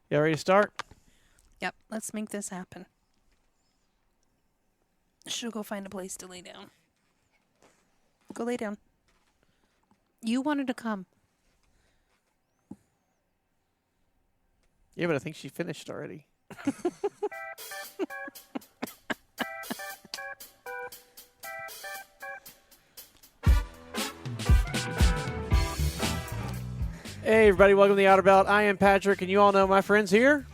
You ready to start? Yep, let's make this happen. She'll go find a place to lay down. Go lay down. You wanted to come. Yeah, but I think she finished already. Hey, everybody. Welcome to the Outer Belt. I am Patrick, and you all know my friends here.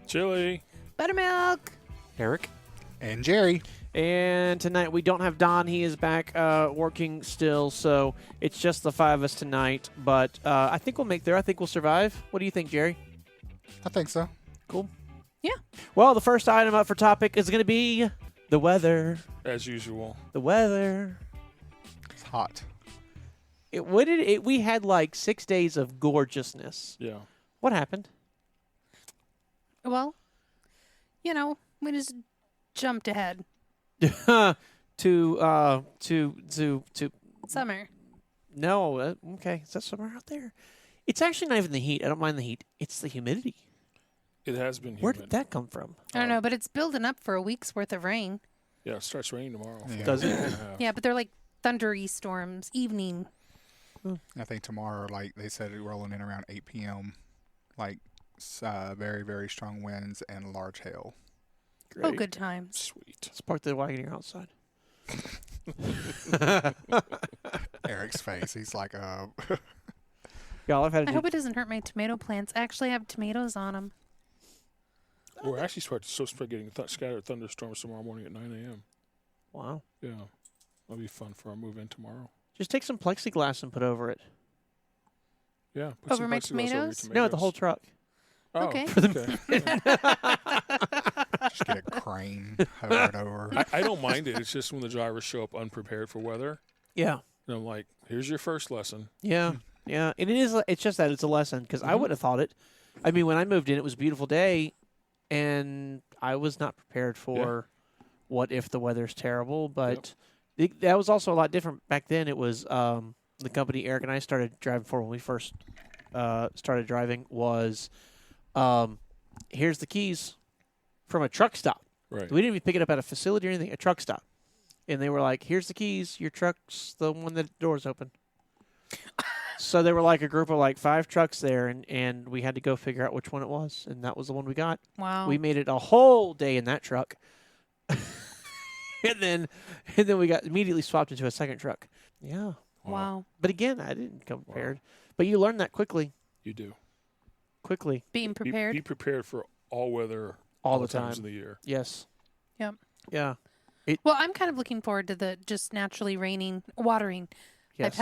Chili. Buttermilk. Eric. And Jerry. And tonight we don't have Don. He is back working still, so it's just the five of us tonight. But I think we'll make there. I think we'll survive. What do you think, Jerry? I think so. Cool. Yeah. Well, the first item up for topic is going to be the weather. As usual. The weather. It's hot. We had like 6 days of gorgeousness. Yeah. What happened? Well, we just jumped ahead. to Summer. No, okay. Is that somewhere out there? It's actually not even the heat. I don't mind the heat. It's the humidity. It has been humid. Where did that come from? I don't know, but it's building up for a week's worth of rain. Yeah, it starts raining tomorrow. Yeah. Does it? Yeah, but they're like thundery storms, evening. I think tomorrow, like they said, rolling in around 8 p.m. Like very, very strong winds and large hail. Great. Oh, good times. Sweet. Let's park the wagon here outside. Eric's face. He's like, Y'all, I've had I to hope it doesn't hurt my tomato plants. I actually have tomatoes on them. We're actually supposed to start getting scattered thunderstorms tomorrow morning at 9 a.m. Wow. Yeah. That'll be fun for our move-in tomorrow. Just take some plexiglass and put over it. Yeah. Put Over some my plexiglass over your tomatoes? No, the whole truck. Oh, Okay. just get a crane, hover it over. I don't mind it. It's just when the drivers show up unprepared for weather. Yeah. And I'm like, here's your first lesson. Yeah. Yeah. And it's just that it's a lesson because I wouldn't have thought it. I mean, when I moved in, it was a beautiful day, and I was not prepared for what if the weather's terrible. But that was also a lot different back then. It was the company Eric and I started driving for when we first started driving was here's the keys from a truck stop. Right. We didn't even pick it up at a facility or anything, a truck stop. And they were like, here's the keys. Your truck's the one that the door's open. So they were like a group of like 5 trucks there, and we had to go figure out which one it was. And that was the one we got. Wow. We made it a whole day in that truck. and then we got immediately swapped into a second truck. Yeah. Wow. But again, I didn't come prepared. But you learn that quickly. You do. Quickly. Being prepared. Be prepared for all weather All the times time. of the year. Yes. Yep. Yeah. Well, I'm kind of looking forward to the just naturally watering. Yes.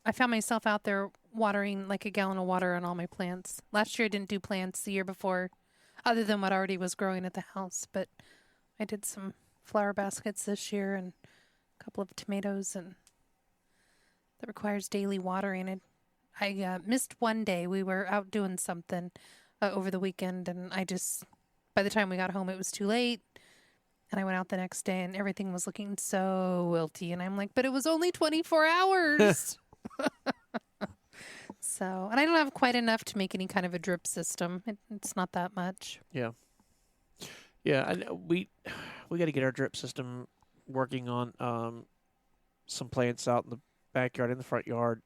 I found myself out there watering like a gallon of water on all my plants. Last year I didn't do plants. The year before, other than what already was growing at the house, but I did some flower baskets this year and a couple of tomatoes, and that requires daily watering. I missed one day. We were out doing something over the weekend, and by the time we got home, it was too late. And I went out the next day, and everything was looking so wilty. And I'm like, but it was only 24 hours. So, and I don't have quite enough to make any kind of a drip system. It's not that much. Yeah. Yeah, and we got to get our drip system working on some plants out in the backyard, in the front yard,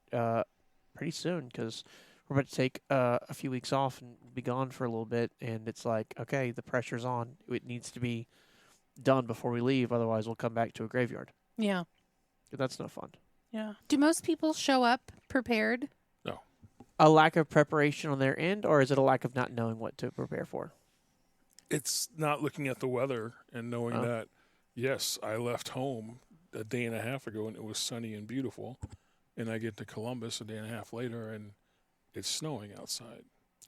pretty soon because we're about to take a few weeks off and be gone for a little bit. And it's like, okay, the pressure's on. It needs to be done before we leave. Otherwise, we'll come back to a graveyard. Yeah. That's no fun. Yeah. Do most people show up prepared? No. A lack of preparation on their end, or is it a lack of not knowing what to prepare for? It's not looking at the weather and knowing that, yes, I left home a day and a half ago and it was sunny and beautiful. And I get to Columbus a day and a half later and it's snowing outside.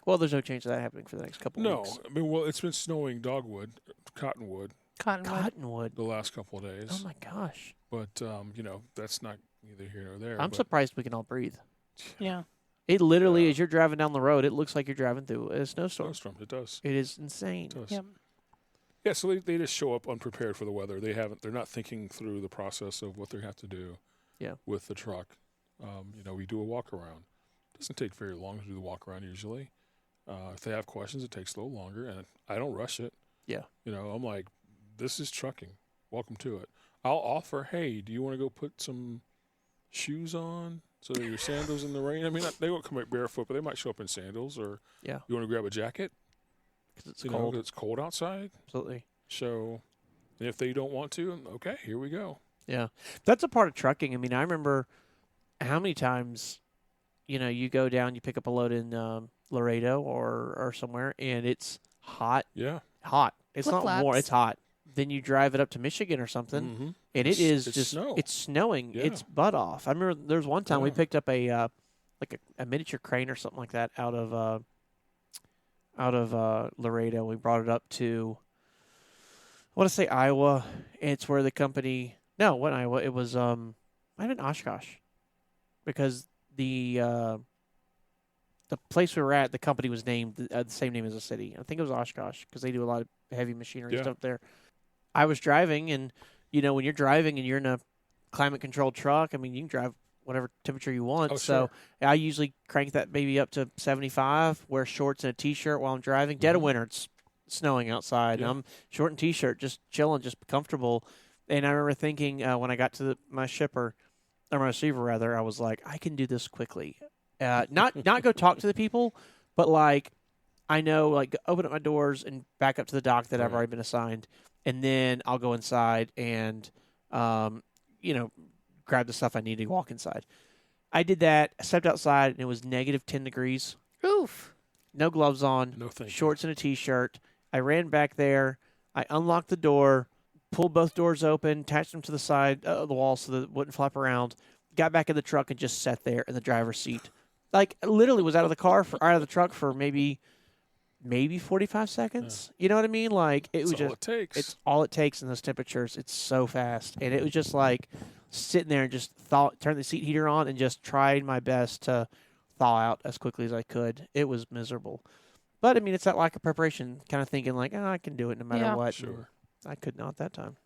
Well, there's no change of that happening for the next couple of weeks. No. I mean, it's been snowing cottonwood Cottonwood. the last couple of days. Oh, my gosh. But, that's not neither here nor there. I'm surprised we can all breathe. Yeah. It literally, as you're driving down the road, it looks like you're driving through a snowstorm. It does. It is insane. It does. Yep. Yeah, so they just show up unprepared for the weather. They're not thinking through the process of what they have to do with the truck. We do a walk around. It doesn't take very long to do the walk around usually. If they have questions, it takes a little longer, and I don't rush it. Yeah. I'm like, this is trucking. Welcome to it. I'll offer, hey, do you want to go put some shoes on so that your sandals in the rain? I mean, they won't come out barefoot, but they might show up in sandals. Or Yeah. you want to grab a jacket? Because it's cold. It's cold outside. Absolutely. So if they don't want to, okay, here we go. Yeah. That's a part of trucking. I mean, I remember how many times, you go down, you pick up a load in Laredo or somewhere, and it's hot. Yeah. Hot. It's not Flip-flops. warm. It's hot. Then you drive it up to Michigan or something, Mm-hmm. and It's just snow. it's snowing. Yeah. It's butt off. I remember there was one time we Yeah. picked up a miniature crane or something like that out of Laredo. We brought it up to, I want to say Iowa. It's where the company. No, what Iowa? It was might have been Oshkosh, because the place we were at, the company was named the same name as the city. I think it was Oshkosh because they do a lot of heavy machinery Yeah. stuff there. I was driving, and when you're driving and you're in a climate-controlled truck, I mean, you can drive whatever temperature you want. Oh, So sure. I usually crank that baby up to 75, wear shorts and a T-shirt while I'm driving. Dead of Mhm. winter, it's snowing outside. Yeah. I'm short and T-shirt, just chilling, just comfortable. And I remember thinking when I got to my shipper, or my receiver rather, I was like, I can do this quickly. Not go talk to the people, but I know open up my doors and back up to the dock that I've Right. already been assigned, and then I'll go inside and grab the stuff I need to walk inside. I did that. I stepped outside, and it was negative 10 degrees. Oof. No gloves on, No thank you. shorts and a T-shirt. I ran back there. I unlocked the door, pulled both doors open, attached them to the side of the wall so that it wouldn't flap around. Got back in the truck and just sat there in the driver's seat. Literally was out of the truck for maybe 45 seconds. You know what I mean? That's all it takes. It's all it takes in those temperatures. It's so fast. And it was just sitting there and just turn the seat heater on and just tried my best to thaw out as quickly as I could. It was miserable. But I mean, it's that lack of preparation, kind of thinking I can do it no matter Yeah. what. Sure. I could not that time.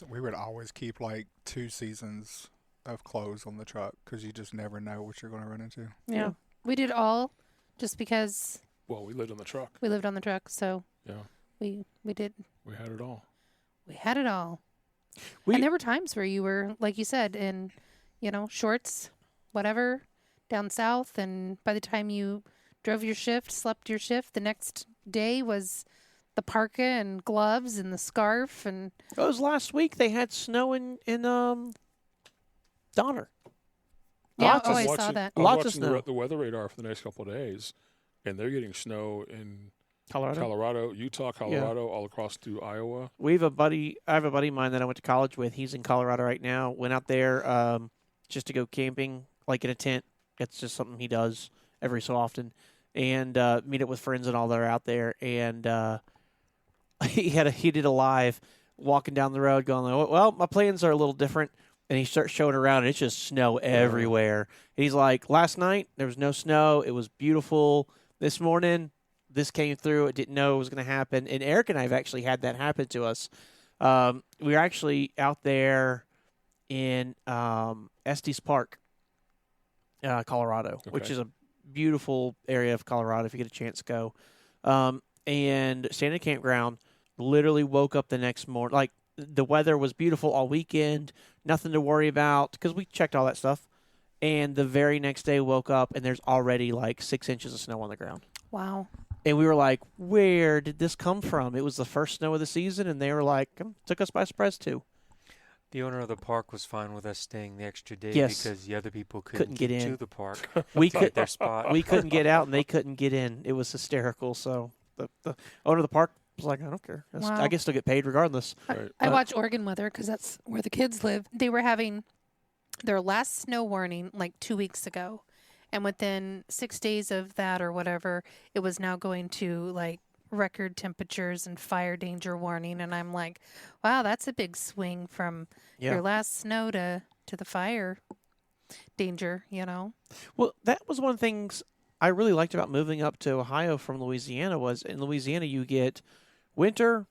We would always keep 2 seasons of clothes on the truck because you just never know what you're going to run into. Yeah. We did all just because Well, we lived on the truck. we lived on the truck, so Yeah. we did. We had it all. We had it all. We- And there were times where you were, like you said, in, shorts, whatever, down south, and by the time you drove your shift, slept your shift, the next day was the parka and gloves and the scarf and It was last week. They had snow in Donner. yeah, Lots oh, of- I saw watching- that. I was Lots of watching snow. the weather radar for the next couple of days, and they're getting snow in Colorado. Colorado, Utah, Colorado, all across to Iowa. I have a buddy of mine that I went to college with. He's in Colorado right now. Went out there just to go camping, in a tent. It's just something he does every so often, and meet up with friends and all that are out there. And he did a live walking down the road, going, "Well, my plans are a little different." And he starts showing around, and it's just snow everywhere. And he's like, "Last night there was no snow. It was beautiful. This morning, this came through. I didn't know it was going to happen." And Eric and I have actually had that happen to us. We were actually out there in Estes Park, Colorado, which Okay. is a beautiful area of Colorado if you get a chance to go. And staying in a campground, literally woke up the next morning. The weather was beautiful all weekend, nothing to worry about because we checked all that stuff. And the very next day woke up and there's already 6 inches of snow on the ground. Wow. And we were like, where did this come from? It was the first snow of the season, and they were like, took us by surprise too. The owner of the park was fine with us staying the extra day Yes. because the other people Couldn't get in. to the park We to get could their spot. we couldn't get out and they couldn't get in. It was hysterical. So the owner of the park was like, I don't care. Wow. I guess they'll get paid regardless. Right. I watch Oregon weather because that's where the kids live. They were having their last snow warning 2 weeks ago. And within 6 days of that or whatever, it was now going to record temperatures and fire danger warning. And I'm like, wow, that's a big swing from your last snow to the fire danger, Well, that was one of the things I really liked about moving up to Ohio from Louisiana was in Louisiana you get winter,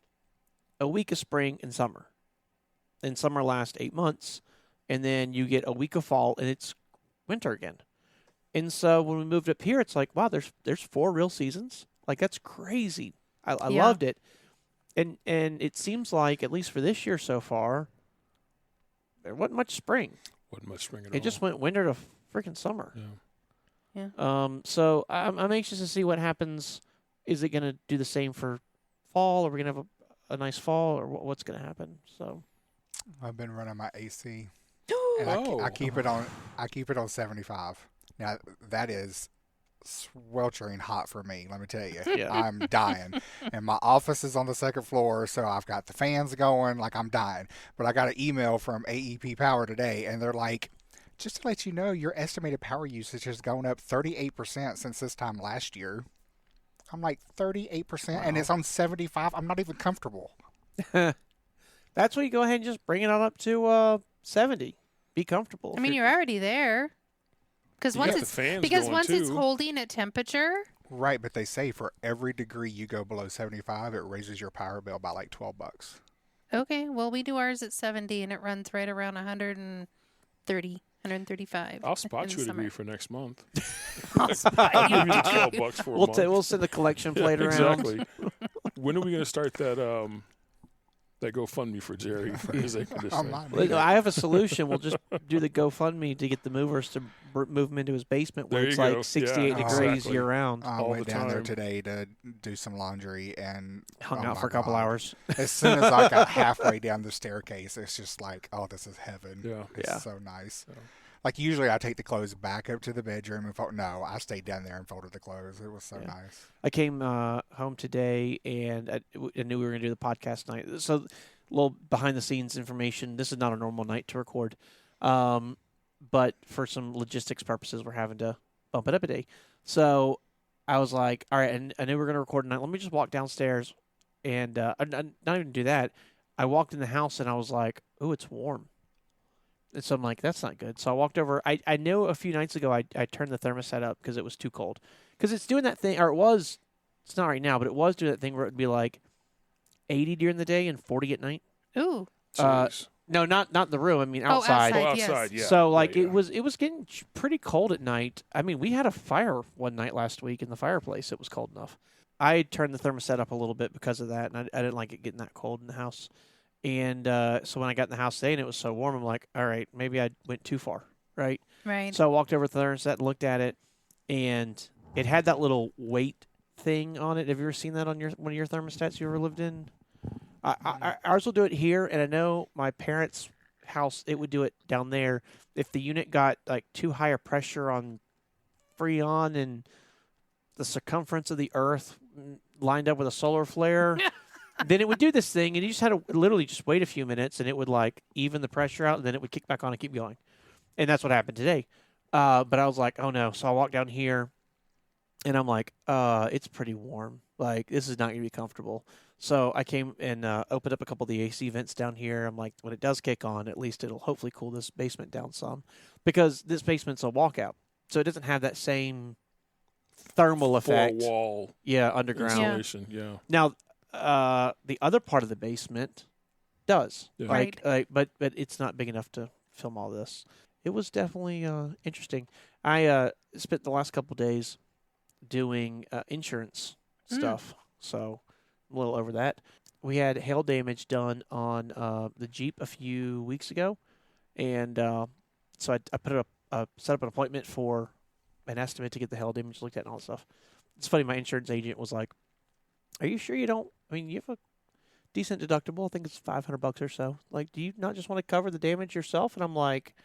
a week of spring, and summer. And summer lasts 8 months. And then you get a week of fall, and it's winter again. And so when we moved up here, it's like, wow, there's 4 real seasons. Like, that's crazy. I Yeah. loved it. And it seems like, at least for this year so far, there wasn't much spring. Wasn't much spring at all. It just went winter to freaking summer. Yeah. So I'm anxious to see what happens. Is it going to do the same for fall? Are we going to have a nice fall, or what's going to happen? So I've been running my AC, and I keep it on. I keep it on 75. Now that is sweltering hot for me. Let me tell you, Yeah. I'm dying. And my office is on the 2nd floor, so I've got the fans going. Like, I'm dying. But I got an email from AEP Power today, and they're like, just to let you know, your estimated power usage has gone up 38% since this time last year. I'm like, 38%, and it's on 75. I'm not even comfortable. that's where you go ahead and just bring it on up to 70. Be comfortable. I mean, you're already there. Because You once got the it's fans because going, once it's too. holding at temperature, Right, but they say for every degree you go below 75, it raises your power bill by like $12. okay. Well, we do ours at 70, and it runs right around 130, 135. I'll spot in you the a summer. degree for next month. I'll spot I'll give you you. $12 for a month. we'll send the collection plate Yeah, around. exactly. When are we going to start that GoFundMe for Jerry for his air conditioning? Well, I have a solution. We'll just do the GoFundMe to get the movers to move him into his basement where There it's you go. like 68 Yeah, degrees exactly. year round. I all went the down there time. today to do some laundry and Hung oh out my for a couple God. hours. As soon as I got halfway down the staircase, it's just like, oh, this is heaven. Yeah. It's Yeah. so nice. Yeah. Like, usually I take the clothes back up to the bedroom and fold. No, I stayed down there and folded the clothes. It was so Yeah. nice. I came home today and I knew we were going to do the podcast night. So, a little behind the scenes information. This is not a normal night to record. But for some logistics purposes, we're having to bump it up a day. So, I was like, all right, and I knew we were going to record tonight. Let me just walk downstairs and not even do that. I walked in the house and I was like, ooh, it's warm. And so I'm like, that's not good. So I walked over. I know a few nights ago I turned the thermostat up because it was too cold. Because it's doing that thing, or it was, it's not right now, but it was doing that thing where it would be like 80 during the day and 40 at night. Ooh. Jeez. No, not in the room. I mean Oh, outside. outside. Outside, yes. yeah. So like Yeah, it was getting pretty cold at night. I mean, we had a fire one night last week in the fireplace. It was cold enough. I turned the thermostat up a little bit because of that, and I didn't like it getting that cold in the house. And so when I got in the house today and it was so warm, I'm like, all right, maybe I went too far, right? Right. So I walked over to the thermostat and looked at it, and it had that little weight thing on it. Have you ever seen that on one of your thermostats you ever lived in? Ours will do it here, and I know my parents' house, it would do it down there. If the unit got like too high a pressure on Freon and the circumference of the Earth lined up with a solar flare, then it would do this thing, and you just had to literally just wait a few minutes, and it would like even the pressure out, and then it would kick back on and keep going. And that's what happened today. But I was like, oh no. So I walked down here, and I'm like, it's pretty warm. Like, this is not going to be comfortable. So I came and opened up a couple of the AC vents down here. I'm like, when it does kick on, at least it'll hopefully cool this basement down some. Because this basement's a walkout. So it doesn't have that same thermal effect. Four-wall Yeah, underground. Yeah. insulation. Yeah. Now, the other part of the basement does. Yeah. Like, but it's not big enough to film all this. It was definitely interesting. I spent the last couple days doing insurance stuff, so I'm a little over that. We had hail damage done on the Jeep a few weeks ago, and so I put set up an appointment for an estimate to get the hail damage looked at and all that stuff. It's funny, my insurance agent was like, "Are you sure you don't? I mean, you have a decent deductible. I think it's $500 or so. Like, do you not just want to cover the damage yourself?" And I'm like,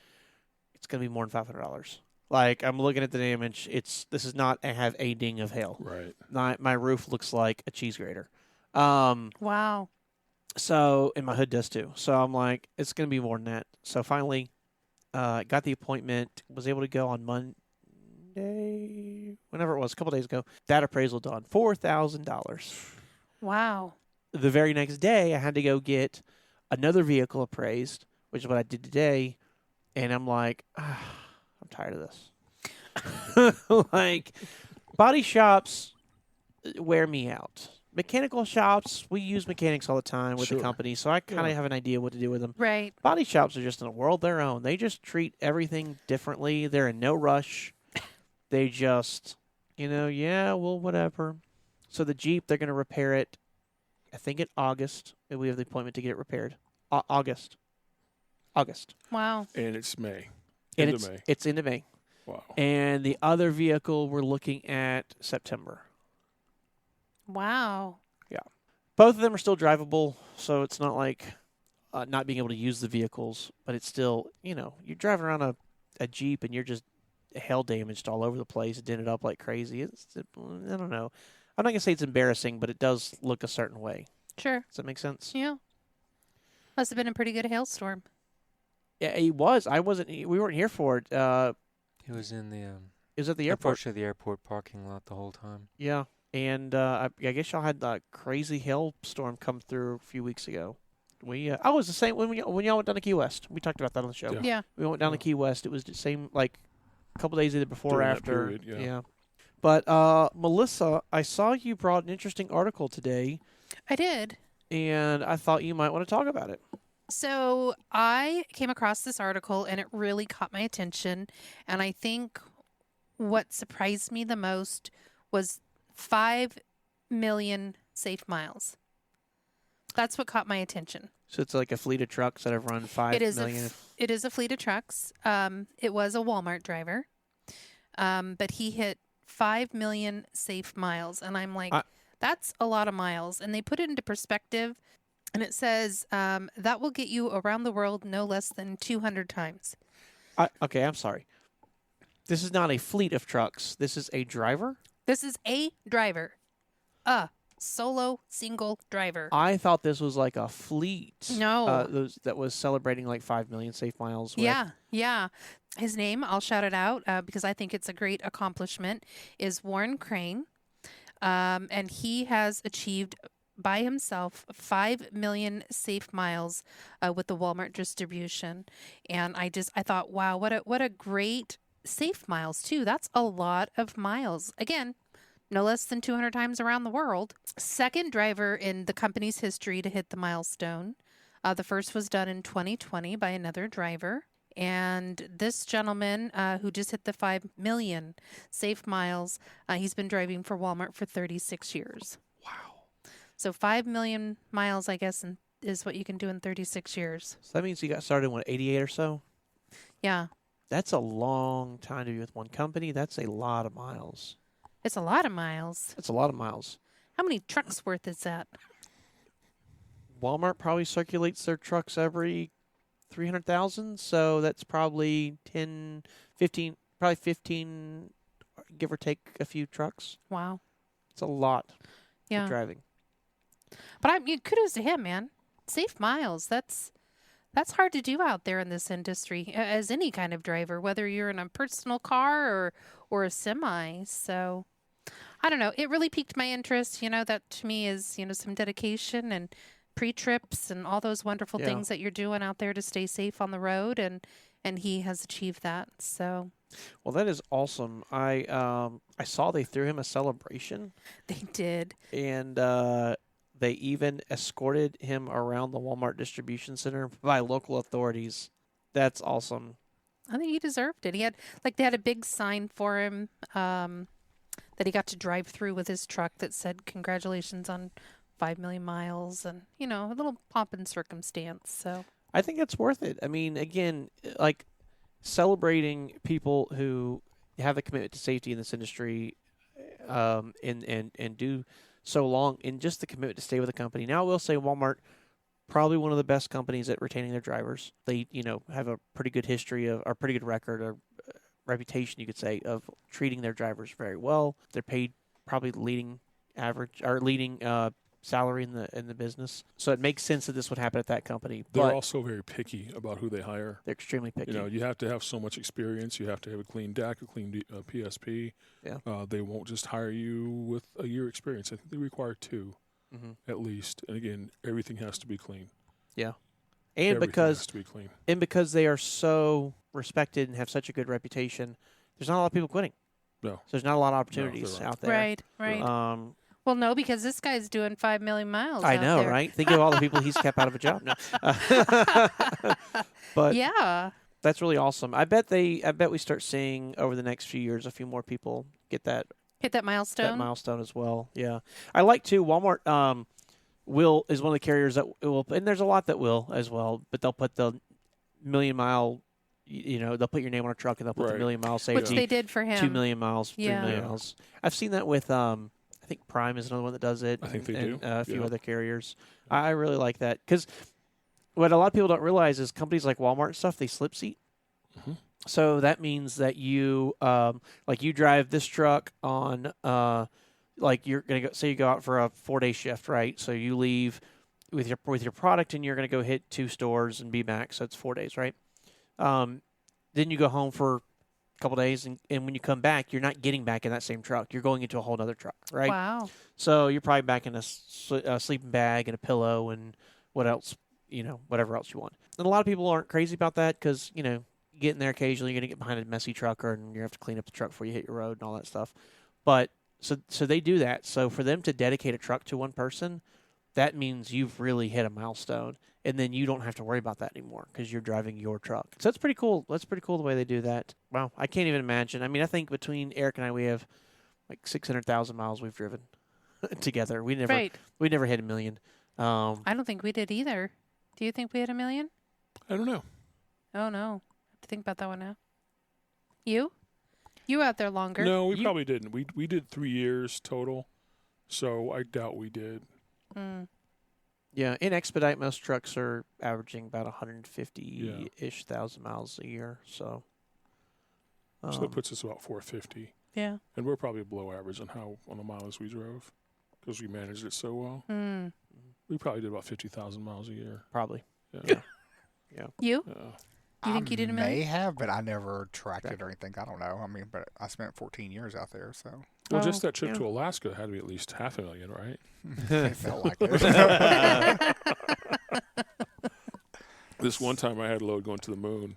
"It's gonna be more than $500. Like, I'm looking at the damage. This is not have a ding of hail. Right. My roof looks like a cheese grater. Wow. So, and my hood does too. So I'm like, it's gonna be more than that. So finally, got the appointment. Was able to go on Monday, whenever it was, a couple days ago. That appraisal done, $4,000. Wow. The very next day, I had to go get another vehicle appraised, which is what I did today. And I'm like, I'm tired of this. Like, body shops wear me out. Mechanical shops, we use mechanics all the time with the Sure. company, so I kind of Yeah. have an idea what to do with them. Right. Body shops are just in a world of their own. They just treat everything differently. They're in no rush. they just, yeah, well, whatever. So the Jeep, they're going to repair it, I think in August. We have the appointment to get it repaired. August. Wow. And it's May. And End of May. it's into May. Wow. And the other vehicle, we're looking at September. Wow. Both of them are still drivable, so it's not like not being able to use the vehicles, but it's still, you're driving around a Jeep and you're just hail damaged all over the place, dented up like crazy. I don't know. I'm not going to say it's embarrassing, but it does look a certain way. Sure. Does that make sense? Yeah. Must have been a pretty good hailstorm. Yeah, it was. We weren't here for it. It was in the It was at the airport. unfortunately the airport parking lot the whole time. Yeah. And I guess y'all had the crazy hailstorm come through a few weeks ago. I was the same when y'all went down to Key West. We talked about that on the show. Yeah. We went down to Key West. It was the same, like a couple days either before or During that after. period, yeah. But Melissa, I saw you brought an interesting article today, I did. and I thought you might want to talk about it. So I came across this article and it really caught my attention. And I think what surprised me the most was 5 million safe miles. That's what caught my attention. So it's like a fleet of trucks that have run 5 It is million. it is a fleet of trucks. It was a Walmart driver, but he hit 5 million safe miles, and I'm like, that's a lot of miles. And they put it into perspective, and it says that will get you around the world no less than 200 times. Okay, I'm sorry. This is not a fleet of trucks. This is a driver? This is a driver, a solo single driver. I thought this was like a fleet. No. That was celebrating like 5 million safe miles. Yeah. His name, I'll shout it out because I think it's a great accomplishment, is Warren Crane. And he has achieved by himself 5 million safe miles with the Walmart distribution. And I thought, wow, what a great safe miles too. That's a lot of miles. Again, no less than 200 times around the world. Second driver in the company's history to hit the milestone. The first was done in 2020 by another driver. And this gentleman who just hit the 5 million safe miles, he's been driving for Walmart for 36 years. Wow. So 5 million miles, I guess, is what you can do in 36 years. So that means you got started in, 88 or so? Yeah. That's a long time to be with one company. That's a lot of miles. It's a lot of miles. That's a lot of miles. How many trucks worth is that? Walmart probably circulates their trucks every 300,000, so that's probably 10, 15, probably 15, give or take a few trucks. Wow. It's a lot Yeah. of driving. But kudos to him, man. Safe miles. That's hard to do out there in this industry as any kind of driver, whether you're in a personal car or a semi. So I don't know. It really piqued my interest. That to me is, some dedication and pre-trips and all those wonderful things that you're doing out there to stay safe on the road. And he has achieved that. So. Well, that is awesome. I saw they threw him a celebration. They did. And they even escorted him around the Walmart distribution center by local authorities. That's awesome. I think he deserved it. He had, they had a big sign for him that he got to drive through with his truck that said, "Congratulations on 5 million miles," and, a little pomp and circumstance. So I think it's worth it. I mean, again, celebrating people who have a commitment to safety in this industry and do so long, and just the commitment to stay with the company. Now, I will say Walmart, probably one of the best companies at retaining their drivers. They, have a pretty good history or pretty good record or reputation, you could say, of treating their drivers very well. They're paid probably leading salary in the business. So it makes sense that this would happen at that company. They're also very picky about who they hire. They're extremely picky. You have to have so much experience. You have to have a clean DAC, a clean PSP. Yeah. They won't just hire you with a year experience. I think they require 2 at least. And again, everything has to be clean. Yeah. And everything has to be clean. because they are so respected and have such a good reputation, there's not a lot of people quitting. No. So there's not a lot of opportunities out there. Right. Well, no, because this guy's doing 5 million miles. I know, out there. right? Think of all the people he's kept out of a job. No. But yeah. That's really awesome. I bet we start seeing over the next few years a few more people get that Hit that milestone. that milestone as well. Yeah, I like too. Walmart will is one of the carriers that will, and there's a lot that will as well. But they'll put the million mile, they'll put your name on a truck and they'll put the Right. million mile safety. Which they did for him. 2 million miles, 3 Yeah. million Yeah. miles. I've seen that with I think Prime is another one that does it. I think they and do. a few Yeah. other carriers. I really like that because what a lot of people don't realize is companies like Walmart and stuff, they slip seat. Mhm. So that means that you you drive this truck on you're gonna go, say you go out for a 4-day shift, right? So you leave with your product and you're gonna go hit 2 stores and be back. So it's 4 days, right? Then you go home for a couple days and when you come back, you're not getting back in that same truck. You're going into a whole other truck, right? Wow. So you're probably back in a sleeping bag and a pillow and what else, whatever else you want. And a lot of people aren't crazy about that because, you get in there occasionally, you're going to get behind a messy trucker and you have to clean up the truck before you hit your road and all that stuff. But so they do that. So for them to dedicate a truck to one person, that means you've really hit a milestone. And then you don't have to worry about that anymore because you're driving your truck. So that's pretty cool. That's pretty cool the way they do that. Wow, I can't even imagine. I mean, I think between Eric and I, we have like 600,000 miles we've driven together. We never hit 1 million. I don't think we did either. Do you think we had 1 million? I don't know. Oh, no. I have to think about that one now. You? You were out there longer. No, we probably didn't. We did 3 years total, so I doubt we did. Mm. Yeah, in Expedite, most trucks are averaging about 150-ish thousand miles a year. So That puts us about 450, Yeah. and we're probably below average on the miles we drove because we managed it so well. Mm. We probably did about 50,000 miles a year. probably. Yeah. You? Yeah. You think you did 1 May million? have, but I never tracked it or anything. I don't know. I mean, but I spent 14 years out there, so Well, Oh, just that trip yeah. to Alaska had to be at least 500,000, right? it felt like it. This one time I had a load going to the moon.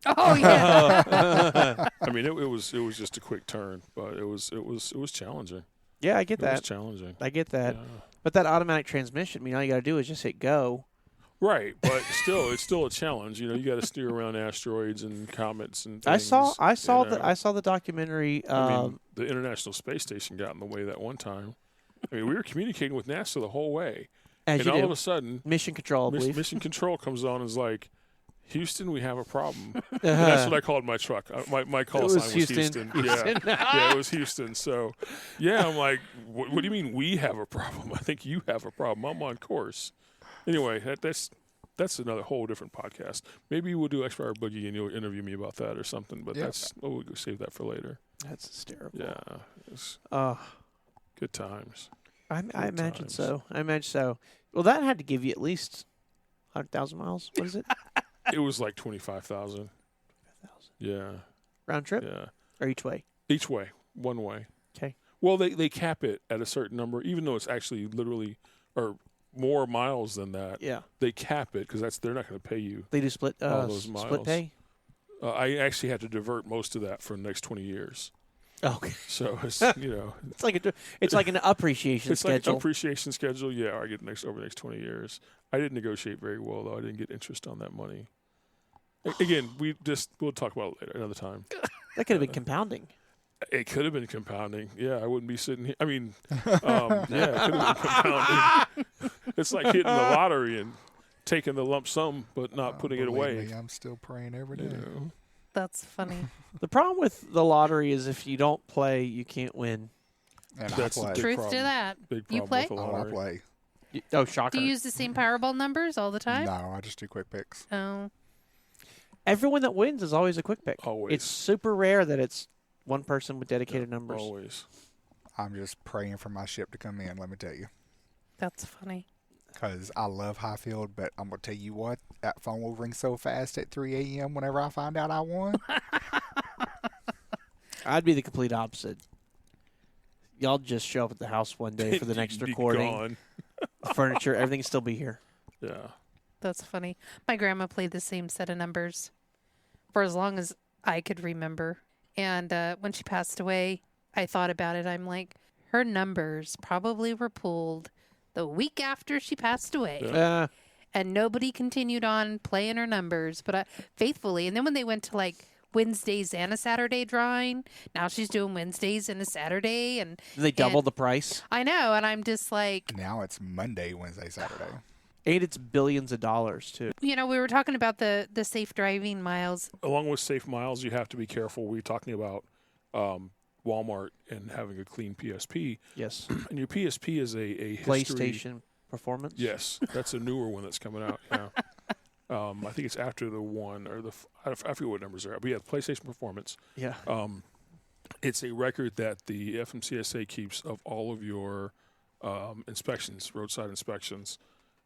Oh, yeah. I mean, it was just a quick turn, but it was challenging. Yeah, I get It was that. challenging. I get that. Yeah. But that automatic transmission, all you got to do is just hit go. Right, but still, it's still a challenge. You got to steer around asteroids and comets and I things. saw you know. the documentary. I mean, the International Space Station got in the way that one time. I mean, we were communicating with NASA the whole way, as and you all do. of a sudden, Mission control, I believe. Mission Control comes on and is like, "Houston, we have a problem." And that's what I called my truck. My call It sign was was Houston. Houston. Yeah, it was Houston. So, yeah, I'm like, what do you mean we have a problem? I think you have a problem. I'm on course. Anyway, that's another whole different podcast. Maybe we'll do X-Fire Boogie and you'll interview me about that or something. But Yeah. we'll save that for later. That's hysterical. Yeah, it's good times. I Good imagine times. so. I imagine so. Well, that had to give you at least 100,000 miles. What is it? It was like 25,000. Yeah, Round trip yeah. or each way? Each way, one way. 'Kay. Well, they cap it at a certain number, even though it's actually literally or more miles than that. Yeah. They cap it because they're not going to pay you. They do split All those split miles. pay. I actually had to divert most of that for the next 20 years. Okay. So it's It's like an appreciation it's like schedule. an appreciation schedule. Yeah, I get over the next 20 years. I didn't negotiate very well though. I didn't get interest on that money. Again, we'll talk about it later another time. That could have been compounding. It could have been compounding. Yeah, I wouldn't be sitting here. I mean, yeah, it could have been compounding. It's like hitting the lottery and taking the lump sum, but not putting it Believe away. me, I'm still praying every You day. know? That's funny. The problem with the lottery is if you don't play, you can't win. And That's I the play. big Truth problem. to that. Big You problem play? with the Oh, I lottery. play. Oh, shocker. Do you use the same Powerball numbers all the time? No, I just do quick picks. Oh. Everyone that wins is always a quick pick. Always. It's super rare that it's one person with dedicated numbers. Always. I'm just praying for my ship to come in, let me tell you. That's funny. Because I love Hyfield, but I'm going to tell you what, that phone will ring so fast at 3 a.m. whenever I find out I won. I'd be the complete opposite. Y'all just show up at the house one day for the next Be recording. gone. Furniture, everything will still be here. Yeah. That's funny. My grandma played the same set of numbers for as long as I could remember. And when she passed away, I thought about it. I'm like, her numbers probably were pulled the week after she passed away. Yeah. and nobody continued on playing her numbers, but faithfully. And then when they went to like Wednesdays and a Saturday drawing, now she's doing Wednesdays and a Saturday, and They doubled the price, I know, and I'm just like, Now it's Monday, Wednesday, Saturday. and it's billions of dollars too. we were talking about the safe driving miles. Along with safe miles, you have to be careful. We're talking about Walmart and having a clean PSP. Yes, And your PSP is a history. PlayStation Performance. Yes, that's a newer one that's coming out. Yeah. I think it's after the one or I forget what numbers are. But yeah, PlayStation Performance. Yeah. It's a record that the FMCSA keeps of all of your inspections, roadside inspections.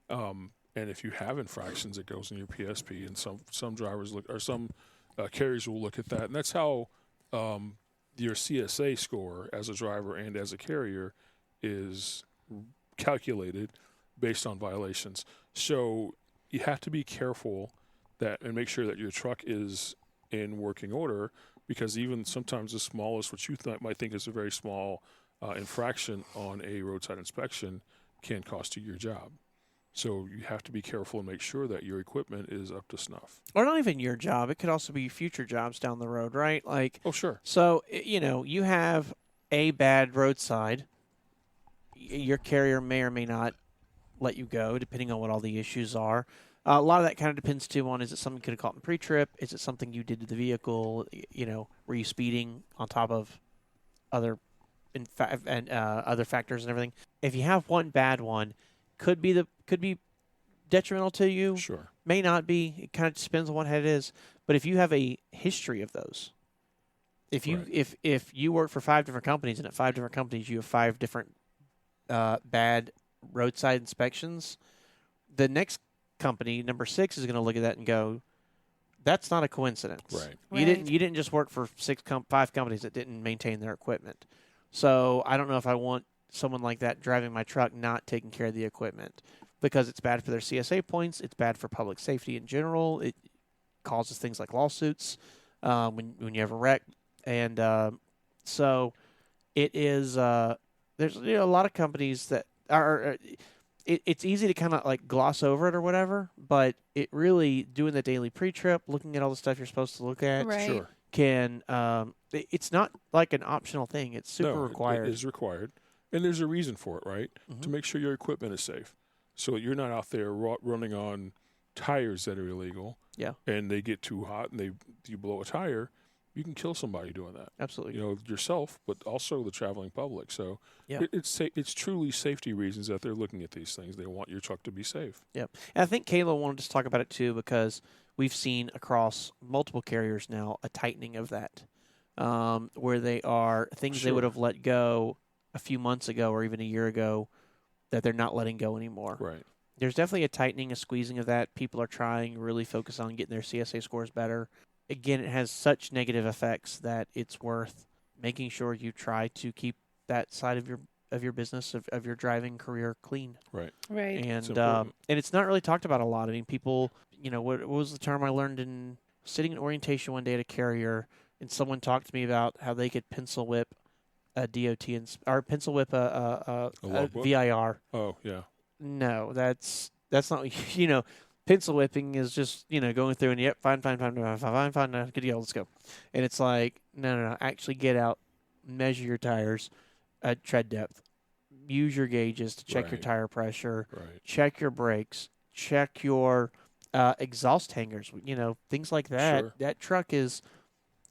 And if you have infractions, it goes in your PSP. And some drivers some carriers will look at that. And that's how your CSA score as a driver and as a carrier is calculated based on violations. So you have to be careful and make sure that your truck is in working order, because even sometimes the smallest, what you might think is a very small infraction on a roadside inspection can cost you your job. So you have to be careful and make sure that your equipment is up to snuff. Or not even your job. It could also be future jobs down the road, right? Like, Oh, sure. so, you have a bad roadside. Your carrier may or may not let you go, depending on what all the issues are. A lot of that kind of depends, too, on is it something you could have caught in pre-trip? Is it something you did to the vehicle? Were you speeding on top of other other factors and everything? If you have one bad one, could be detrimental to you. Sure. May not be. It kind of depends on what it is. But if you have a history of those, if you work for 5 different companies and at 5 different companies you have 5 different bad roadside inspections, the next company, number 6, is going to look at that and go, "That's not a coincidence. Right. You didn't just work for 5 companies that didn't maintain their equipment. So I don't know if I want someone like that driving my truck not taking care of the equipment, because it's bad for their CSA points. It's bad for public safety in general. It causes things like lawsuits when you have a wreck, and so it is. There's a lot of companies that are. It's easy to kind of like gloss over it or whatever, but it really, doing the daily pre-trip, looking at all the stuff you're supposed to look at, Right. Sure. can it's not like an optional thing. It's super No, required. It is required. And there's a reason for it, right? Mhm. To make sure your equipment is safe. So you're not out there running on tires that are illegal. Yeah. And they get too hot and you blow a tire, you can kill somebody doing that. Absolutely. Yourself, but also the traveling public. So Yeah. it's truly safety reasons that they're looking at these things. They want your truck to be safe. Yep. And I think Kayla wanted to talk about it too, because we've seen across multiple carriers now a tightening of that, where they are things they would Sure. have let go a few months ago or even a year ago that they're not letting go anymore. Right. There's definitely a tightening, a squeezing of that. People are trying really focus on getting their CSA scores better. Again, it has such negative effects that it's worth making sure you try to keep that side of your business, of your driving career clean. Right. Right. It's And important. it's not really talked about a lot. I mean, people, what was the term I learned in sitting in orientation one day at a carrier, and someone talked to me about how they could pencil whip a DOT or pencil whip a logbook? VIR. Oh, yeah. No, that's not pencil whipping is just going through and fine, good to go, let's go. And it's like no, actually get out, measure your tires at tread depth, use your gauges to check your Right. tire pressure, Right. check your brakes, check your exhaust hangers, things like that. Sure. That truck is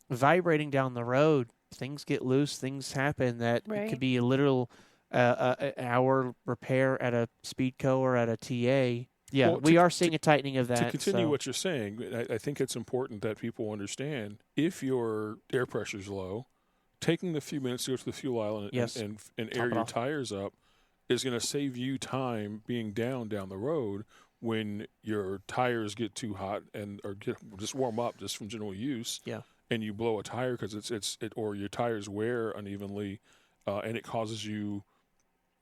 vibrating down the road. Things get loose, things happen that it Right. could be a literal an hour repair at a Speedco or at a TA. Yeah, Well, we are seeing a tightening of that. To continue so- what you're saying, I think it's important that people understand if your air pressure's low, taking the few minutes to go to the fuel aisle and, Yes. and Top air it your off. tires up is going to save you time being down the road when your tires get too hot or just warm up just from general use. Yeah. And you blow a tire because or your tires wear unevenly, and it causes you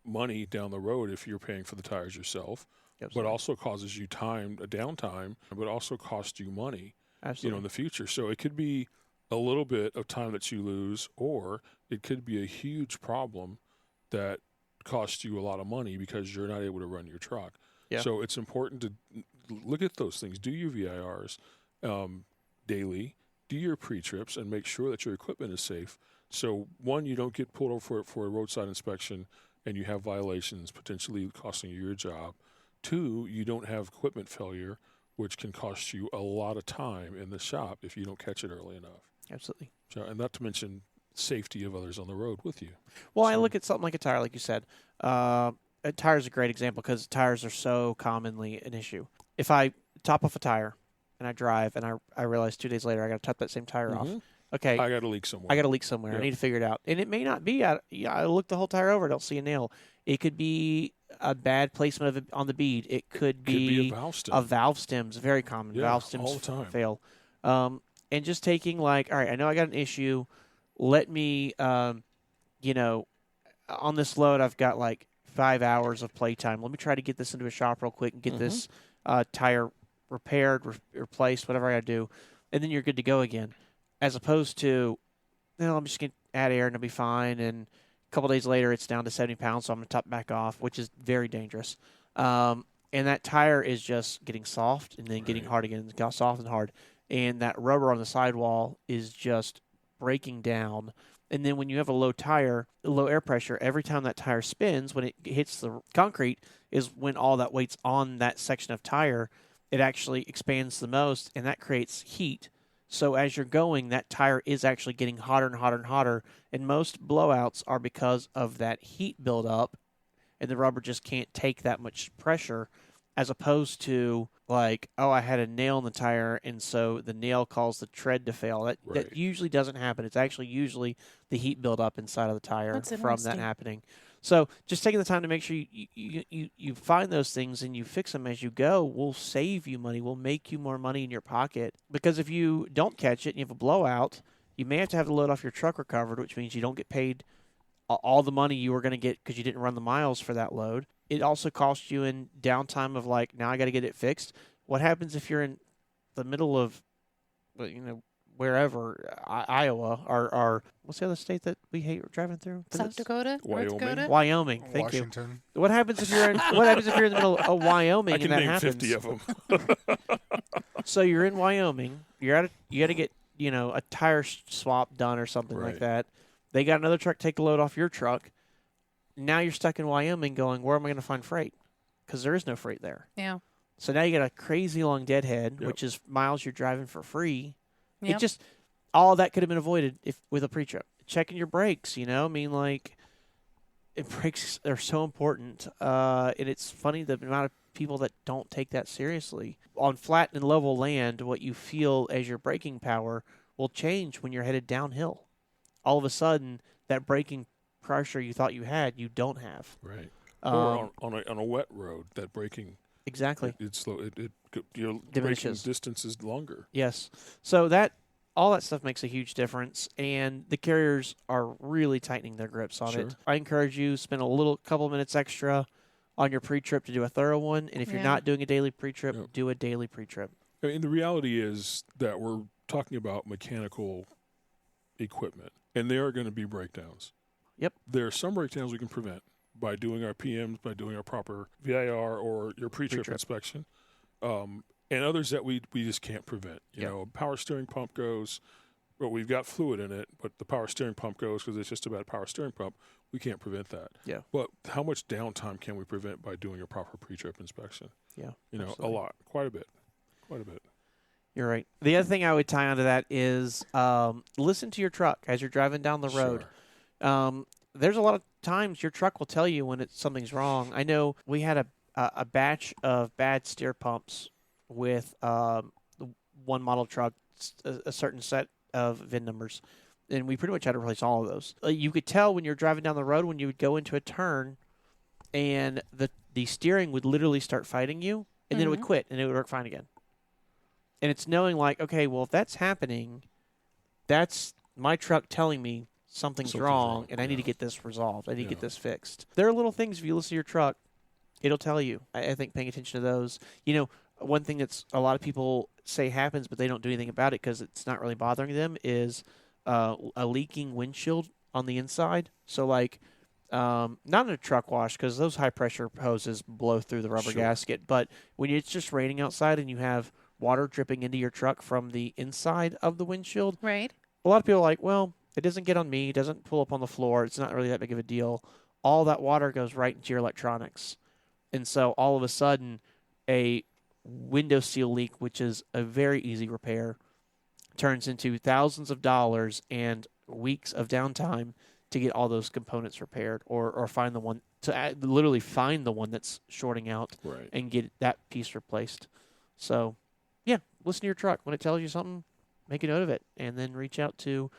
money down the road if you're paying for the tires yourself. But Absolutely. also causes you downtime, but also costs you money, Absolutely. in the future. So it could be a little bit of time that you lose, or it could be a huge problem that costs you a lot of money because you're not able to run your truck. Yeah. So it's important to look at those things. Do your VIRs daily. Do your pre-trips and make sure that your equipment is safe. So, one, you don't get pulled over for a roadside inspection and you have violations potentially costing you your job. Two, you don't have equipment failure, which can cost you a lot of time in the shop if you don't catch it early enough. Absolutely. So, and not to mention safety of others on the road with you. Well, I So- look at something like a tire, like you said. A tire is a great example because tires are so commonly an issue. If I top off a tire and I drive and I realize 2 days later I got to top that same tire off. Mhm. Okay, I got a leak somewhere. I got a leak somewhere. I Yep. need to figure it out. And it may not be. I look the whole tire over. I don't see a nail. It could be a bad placement of it on the bead. It could be a valve stem. a valve stem's very common. Yeah, Valve stems all the time. fail. And just taking like, all right, I know I got an issue. Let me, on this load, I've got like 5 hours of playtime. Let me try to get this into a shop real quick and get this tire repaired, replaced, whatever I got to do. And then you're good to go again. As opposed to, I'm just going to add air and it'll be fine. And a couple days later, it's down to 70 pounds, so I'm going to top back off, which is very dangerous. And that tire is just getting soft and then getting Right. hard again. It got soft and hard. And that rubber on the sidewall is just breaking down. And then when you have a low air pressure, every time that tire spins, when it hits the concrete, is when all that weight's on that section of tire, it actually expands the most, and that creates heat. So as you're going, that tire is actually getting hotter and hotter and hotter, and most blowouts are because of that heat buildup, and the rubber just can't take that much pressure, as opposed to like, oh, I had a nail in the tire, and so the nail caused the tread to fail. That Right. usually doesn't happen. It's actually usually the heat buildup inside of the tire That's from that interesting. happening. So just taking the time to make sure you find those things and you fix them as you go will save you money, will make you more money in your pocket. Because if you don't catch it and you have a blowout, you may have to have the load off your truck recovered, which means you don't get paid all the money you were going to get because you didn't run the miles for that load. It also costs you in downtime of like, now I got to get it fixed. What happens if you're in the middle of, wherever, Iowa, or what's the other state that we hate driving through? South Dakota, Wyoming. North Dakota. Wyoming. Thank you. Washington. What happens if you're in the middle of Wyoming I can and that name happens? 50 of them. So you're in Wyoming. You got to get a tire swap done or something like Right. that. They got another truck take a load off your truck. Now you're stuck in Wyoming, going, where am I going to find freight? Because there is no freight there. Yeah. So now you got a crazy long deadhead, Yep. which is miles you're driving for free. Yep. It just all that could have been avoided with a pre-trip. Checking your brakes, brakes are so important. And it's funny the amount of people that don't take that seriously. On flat and level land, what you feel as your braking power will change when you're headed downhill. All of a sudden, that braking pressure you thought you had, you don't have. Right. Um, Or on a wet road, that braking exactly. it's slow. Your braking Diminishes. distance is longer. Yes. So all that stuff makes a huge difference, and the carriers are really tightening their grips on Sure. it. I encourage you spend a couple minutes extra on your pre-trip to do a thorough one, and if you're Yeah. not doing a daily pre-trip, Yep. do a daily pre-trip. I mean, the reality is that we're talking about mechanical equipment, and there are going to be breakdowns. Yep. There are some breakdowns we can prevent by doing our PMs, by doing our proper VIR or your pre-trip Pre-trip. inspection, and others that we just can't prevent. Yep. Power steering pump goes, but we've got fluid in it, but the power steering pump goes because it's just about a power steering pump. We can't prevent that. Yeah. But how much downtime can we prevent by doing a proper pre-trip inspection? Yeah. A absolutely. lot, quite a bit. You're right. The other thing I would tie onto that is listen to your truck as you're driving down the road. Sure. There's a lot of times your truck will tell you when something's wrong. I know we had a batch of bad steer pumps with one model truck, a certain set of VIN numbers, and we pretty much had to replace all of those. You could tell when you're driving down the road when you would go into a turn, and the steering would literally start fighting you, and then it would quit, and it would work fine again. And it's knowing like, okay, well, if that's happening, that's my truck telling me something's wrong, and I need to get this resolved. I need to get this fixed. There are little things, if you listen to your truck, it'll tell you. I think paying attention to those. One thing that's a lot of people say happens, but they don't do anything about it because it's not really bothering them, is a leaking windshield on the inside. So, like, not in a truck wash because those high pressure hoses blow through the rubber gasket. But when it's just raining outside and you have water dripping into your truck from the inside of the windshield, Right. a lot of people are like, well, it doesn't get on me, it doesn't pull up on the floor, it's not really that big of a deal. All that water goes right into your electronics. And so all of a sudden, a window seal leak, which is a very easy repair, turns into thousands of dollars and weeks of downtime to get all those components repaired or find the one, to literally find the one that's shorting out and get that piece replaced. So, yeah, listen to your truck. When it tells you something, make a note of it, and then reach out to,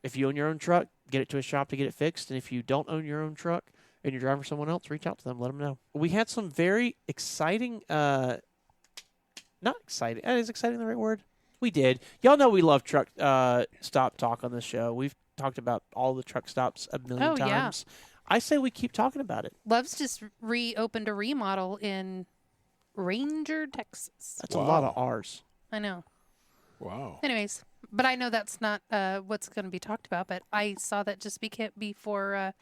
if you own your own truck, get it to a shop to get it fixed. And if you don't own your own truck and you're driving for someone else, reach out to them, let them know. We had some very exciting, not exciting, is exciting the right word? We did. Y'all know we love truck stop talk on this show. We've talked about all the truck stops a million times. Yeah. I say we keep talking about it. Love's just reopened a remodel in Ranger, Texas. That's a lot of R's. I know. Wow. Anyways, but I know that's not what's going to be talked about, but I saw that just before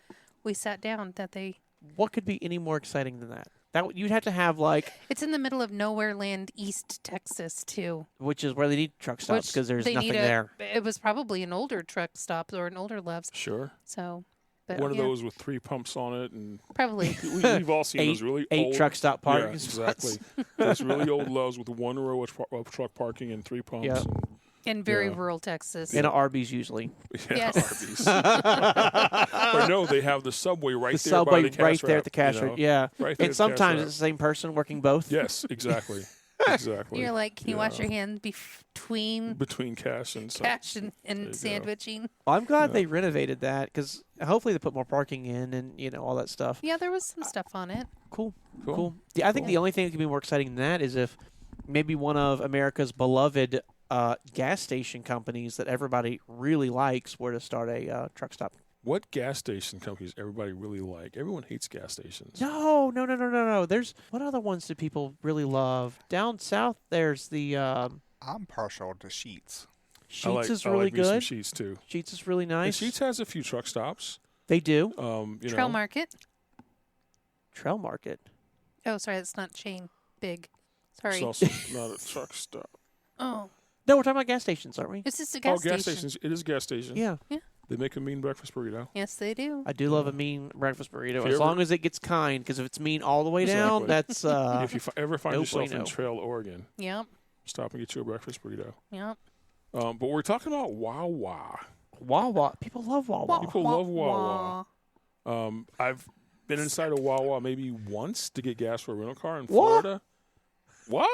we sat down that they... What could be any more exciting than that? That you'd have to have like... It's in the middle of nowhere land, East Texas, too. Which is where they need truck stops because there's nothing there. It was probably an older truck stop or an older Love's. Sure. So... But, one of those with 3 pumps on it, and probably we've all seen those really eight old truck stop parking spots. Exactly. Those really old Loves with 1 row of truck parking and 3 pumps. Yeah. In very rural Texas. In an Arby's usually. Yeah, yes. Arby's. Or no, they have the Subway right there by the cash right there wrap, at the cash wrap. Yeah. Right there and sometimes it's the same person working both. Yes, exactly. Exactly. You're like, can you wash your hands between cash and sandwiching? Well, I'm glad they renovated that because hopefully they put more parking in and all that stuff. Yeah, there was some stuff on it. Cool. Yeah, I think the only thing that could be more exciting than that is if maybe one of America's beloved gas station companies that everybody really likes were to start a truck stop. What gas station companies everybody really like? Everyone hates gas stations. No. There's what other ones do people really love? Down south, there's the. I'm partial to Sheetz. Sheetz is really good. Some Sheetz too. Sheetz is really nice. And Sheetz has a few truck stops. They do. Trail Market. Trail Market. Oh, sorry, that's not chain. Big. Sorry. It's also not a truck stop. Oh. No, we're talking about gas stations, aren't we? It's just a gas station. Oh, gas stations. It is a gas station. Yeah. They make a mean breakfast burrito. Yes, they do. I do love a mean breakfast burrito, as long as it gets kind, because if it's mean all the way down, that's... if you ever find yourself in Trail, Oregon, yep, stop and get you a breakfast burrito. Yep. But we're talking about Wawa. Wawa. People love Wawa. People love Wawa. I've been inside a Wawa maybe once to get gas for a rental car in Florida. What?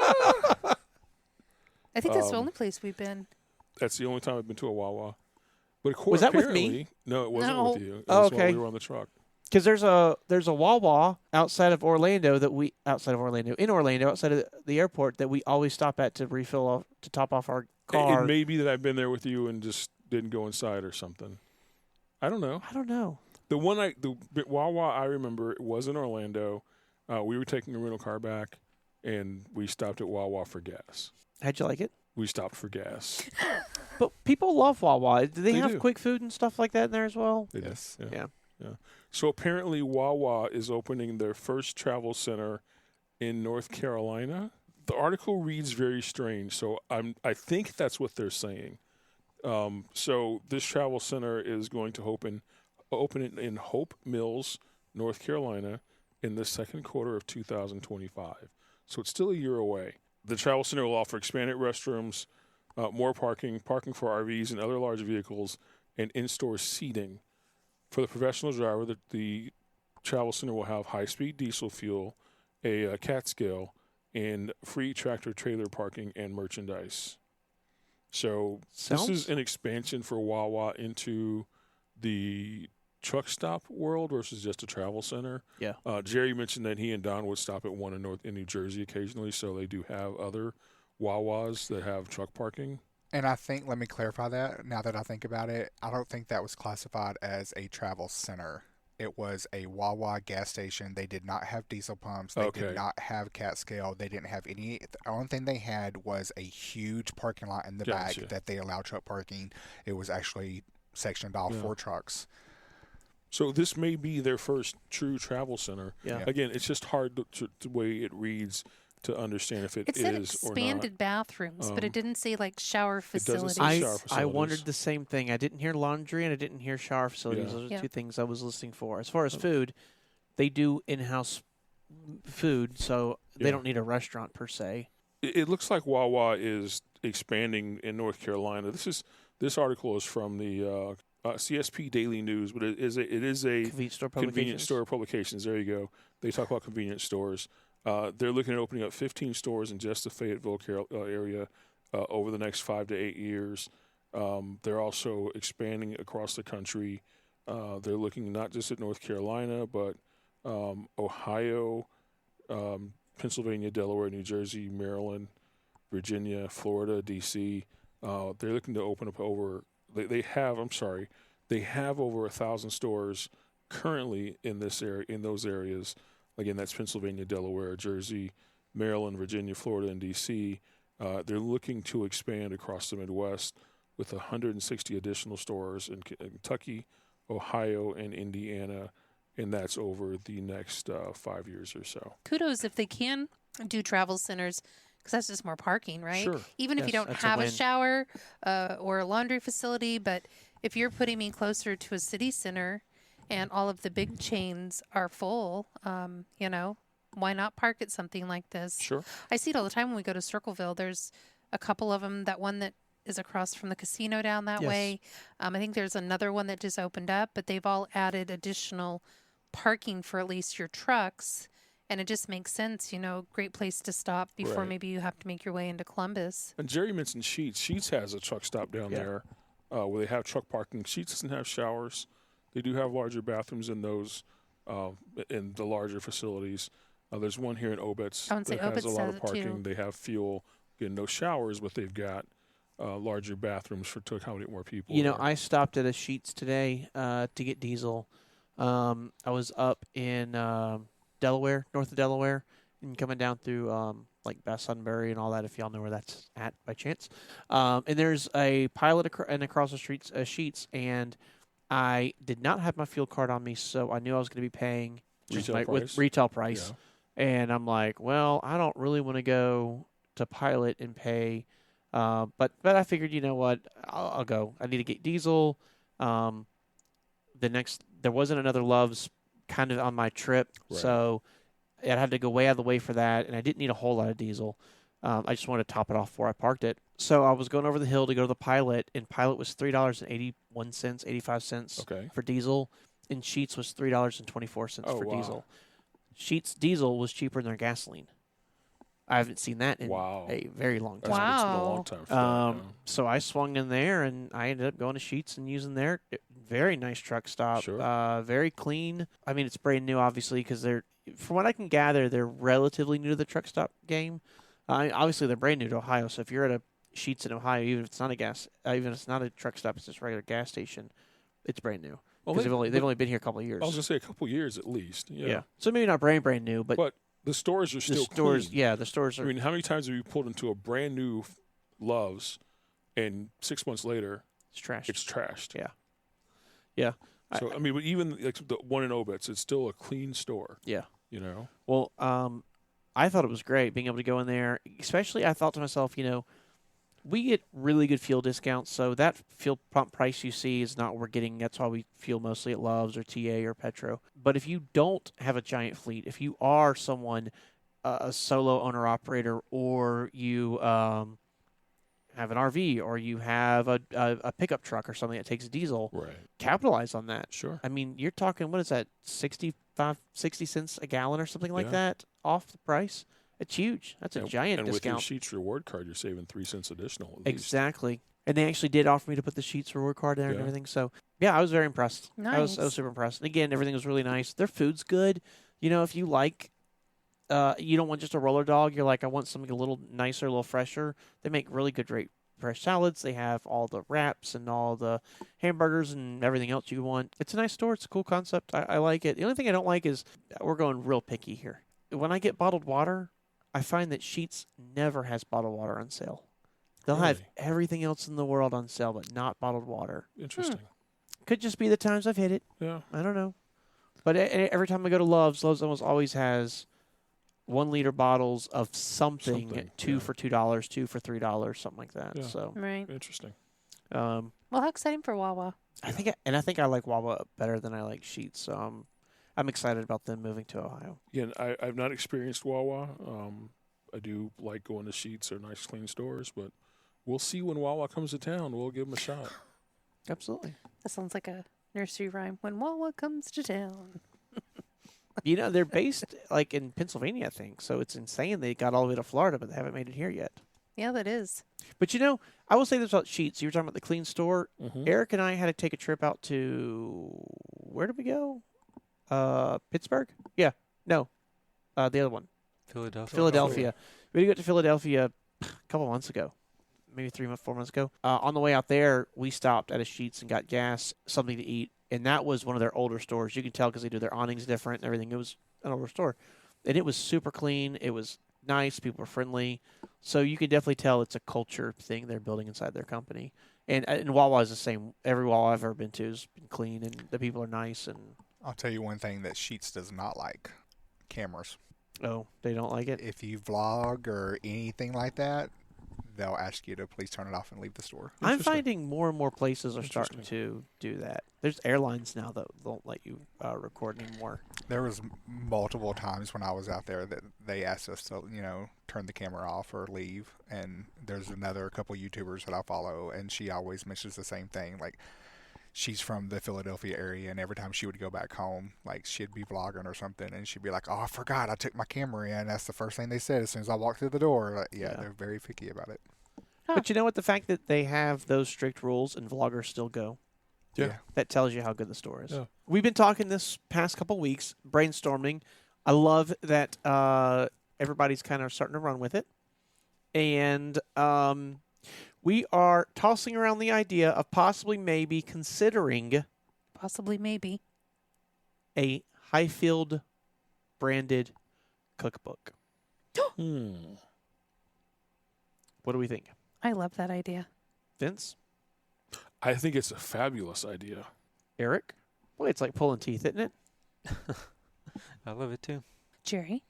I think that's the only place we've been. That's the only time I've been to a Wawa. But was that with me? No, it wasn't with you. It was while we were on the truck. Because there's a Wawa outside of Orlando outside of the airport that we always stop at to to top off our car. It may be that I've been there with you and just didn't go inside or something. I don't know. The Wawa I remember was in Orlando. We were taking a rental car back, and we stopped at Wawa for gas. How'd you like it? We stopped for gas. But people love Wawa. Do they have do. quick food and stuff like that in there as well? Yes. Yeah. So apparently Wawa is opening their first travel center in North Carolina. The article reads very strange, so I think that's what they're saying. So this travel center is going to open in Hope Mills, North Carolina, in the second quarter of 2025. So it's still a year away. The travel center will offer expanded restrooms, more parking for RVs and other large vehicles, and in-store seating. For the professional driver, the travel center will have high-speed diesel fuel, a CAT scale, and free tractor-trailer parking and merchandise. So this is an expansion for Wawa into the truck stop world versus just a travel center. Yeah. Jerry mentioned that he and Don would stop at one in New Jersey occasionally, so they do have other Wawas that have truck parking. And I think, let me clarify that, now that I think about it, I don't think that was classified as a travel center. It was a Wawa gas station. They did not have diesel pumps. They did not have CAT scale. They didn't have any. The only thing they had was a huge parking lot in the back that they allowed truck parking. It was actually sectioned off for trucks. So this may be their first true travel center. Yeah. Again, it's just hard the way it reads to understand if it It said is or not. expanded bathrooms, but it didn't say like shower It doesn't facilities. say shower facilities. I wondered the same thing. I didn't hear laundry and I didn't hear shower facilities. Yeah. Those are Yeah. two things I was listening for. As far as food, they do in-house food, so they Yeah. don't need a restaurant per se. It looks like Wawa is expanding in North Carolina. This article is from the CSP Daily News, but it is a Convenience store publications. convenience store publications. There you go. They talk about convenience stores. They're looking at opening up 15 stores in just the Fayetteville area over the next 5 to 8 years. They're also expanding across the country. They're looking not just at North Carolina, but Ohio, Pennsylvania, Delaware, New Jersey, Maryland, Virginia, Florida, D.C. They're looking to open up over. They have over 1,000 stores currently in this area, in those areas. Again, that's Pennsylvania, Delaware, Jersey, Maryland, Virginia, Florida, and D.C. They're looking to expand across the Midwest with 160 additional stores in Kentucky, Ohio, and Indiana, and that's over the next 5 years or so. Kudos if they can do travel centers, because that's just more parking, right? Sure. Even if Yes, you don't that's a have a win. shower or a laundry facility, but if you're putting me closer to a city center and all of the big chains are full, why not park at something like this? Sure. I see it all the time when we go to Circleville. There's a couple of them. That one that is across from the casino down that Yes. way. I think there's another one that just opened up, but they've all added additional parking for at least your trucks. And it just makes sense, great place to stop before Right. maybe you have to make your way into Columbus. And Jerry mentioned Sheets. Sheets has a truck stop down Yeah. there where they have truck parking. Sheets doesn't have showers. They do have larger bathrooms in those in the larger facilities. There's one here in Obetz I would say that has Obetz a lot has of it, too. parking. They have fuel. Again, no showers, but they've got larger bathrooms to accommodate more people. there. I stopped at a Sheets today to get diesel. I was up in Delaware, north of Delaware, and coming down through like Bass Sunbury and all that, if y'all know where that's at by chance. And there's a pilot across the streets, Sheets, and I did not have my fuel card on me, so I knew I was going to be paying just Retail with price? retail price. Yeah. And I'm like, well, I don't really want to go to Pilot and pay, but I figured, you know what, I'll go. I need to get diesel. There wasn't another Love's kind of on my trip, Right. so I had to go way out of the way for that, and I didn't need a whole lot of diesel. I just wanted to top it off before I parked it. So I was going over the hill to go to the Pilot, and Pilot was $3.81, 85 cents Okay. for diesel, and Sheets was $3.24 Oh, for wow. diesel. Sheets diesel was cheaper than their gasoline. I haven't seen that in Wow. a very long time. That's been a Wow. long time for that, yeah. So I swung in there, and I ended up going to Sheets and using their very nice truck stop. Sure. Very clean. I mean, it's brand new, obviously, because from what I can gather, they're relatively new to the truck stop game. Obviously, they're brand new to Ohio. So if you're at a Sheets in Ohio, even if it's not even if it's not a truck stop, it's just a regular gas station, it's brand new. Well, Because they've only been here a couple of years. I was going to say a couple years at least. Yeah. So maybe not brand new, but the stores are the still stores, clean. yeah, the stores are. I mean, how many times have you pulled into a brand new Love's and 6 months later it's trashed. it's trashed? Yeah. Yeah. So but even like the one in Obetz, it's still a clean store. Yeah. Well, I thought it was great being able to go in there. Especially, I thought to myself, we get really good fuel discounts, so that fuel pump price you see is not what we're getting. That's why we fuel mostly at Love's or TA or Petro. But if you don't have a giant fleet, if you are someone, a solo owner-operator, or you have an RV, or you have a pickup truck or something that takes diesel, right. capitalize on that. Sure. I mean, you're talking, what is that, 60 cents a gallon or something like Yeah. that off the price? It's huge. That's a giant and with discount. your Sheets reward card, you're saving 3 cents additional. At least. Exactly. And they actually did offer me to put the Sheets reward card there and Yeah. everything. So, yeah, I was very impressed. I was Nice. super impressed. And again, everything was really nice. Their food's good. If you like, you don't want just a roller dog. You're like, I want something a little nicer, a little fresher. They make really good, fresh salads. They have all the wraps and all the hamburgers and everything else you want. It's a nice store. It's a cool concept. I like it. The only thing I don't like is we're going real picky here. When I get bottled water, I find that Sheets never has bottled water on sale. They'll have Really? everything else in the world on sale, but not bottled water. Interesting. could just be the times I've hit it. Yeah. I don't know. But every time I go to Love's almost always has 1 liter bottles of something, two for $2, 2 for $3, something like that. Yeah. So Right. Interesting. Well, how exciting for Wawa. I think I like Wawa better than I like Sheetz. So I'm excited about them moving to Ohio. Again, I've not experienced Wawa. I do like going to Sheetz or nice clean stores, but we'll see when Wawa comes to town. We'll give them a shot. Absolutely. That sounds like a nursery rhyme. When Wawa comes to town. You know, they're based like in Pennsylvania, I think. So it's insane they got all the way to Florida, but they haven't made it here yet. Yeah, that is. But you know, I will say this about Sheetz. You were talking about the clean store. Mm-hmm. Eric and I had to take a trip out to, where did we go? Pittsburgh? Yeah. No. The other one. Philadelphia. We had to go to Philadelphia a couple months ago. Maybe 4 months ago. On the way out there, we stopped at a Sheetz and got gas, something to eat. And that was one of their older stores. You can tell because they do their awnings different and everything. It was an older store. And it was super clean. It was nice. People were friendly. So you can definitely tell it's a culture thing they're building inside their company. And Wawa is the same. Every Wawa I've ever been to has been clean, and the people are nice. And I'll tell you one thing that Sheetz does not like: cameras. oh, they don't like it? If you vlog or anything like that, they'll ask you to please turn it off and leave the store. I'm Interesting. finding more and more places are starting Interesting. to do that. There's airlines now that won't let you record anymore. There was multiple times when I was out there that they asked us to, turn the camera off or leave. And there's another couple YouTubers that I follow, and she always mentions the same thing. Like, she's from the Philadelphia area, and every time she would go back home, like, she'd be vlogging or something, and she'd be like, "Oh, I forgot, I took my camera in." That's the first thing they said as soon as I walked through the door. Like, yeah, they're very picky about it. Huh. But you know what? The fact that they have those strict rules and vloggers still go, Yeah. that tells you how good the store is. Yeah. We've been talking this past couple weeks, brainstorming. I love that everybody's kind of starting to run with it. And we are tossing around the idea of possibly maybe considering Possibly, maybe. a Hyfield branded cookbook. What do we think? I love that idea. Vince? I think it's a fabulous idea. Eric? Well, it's like pulling teeth, isn't it? I love it too. Jerry?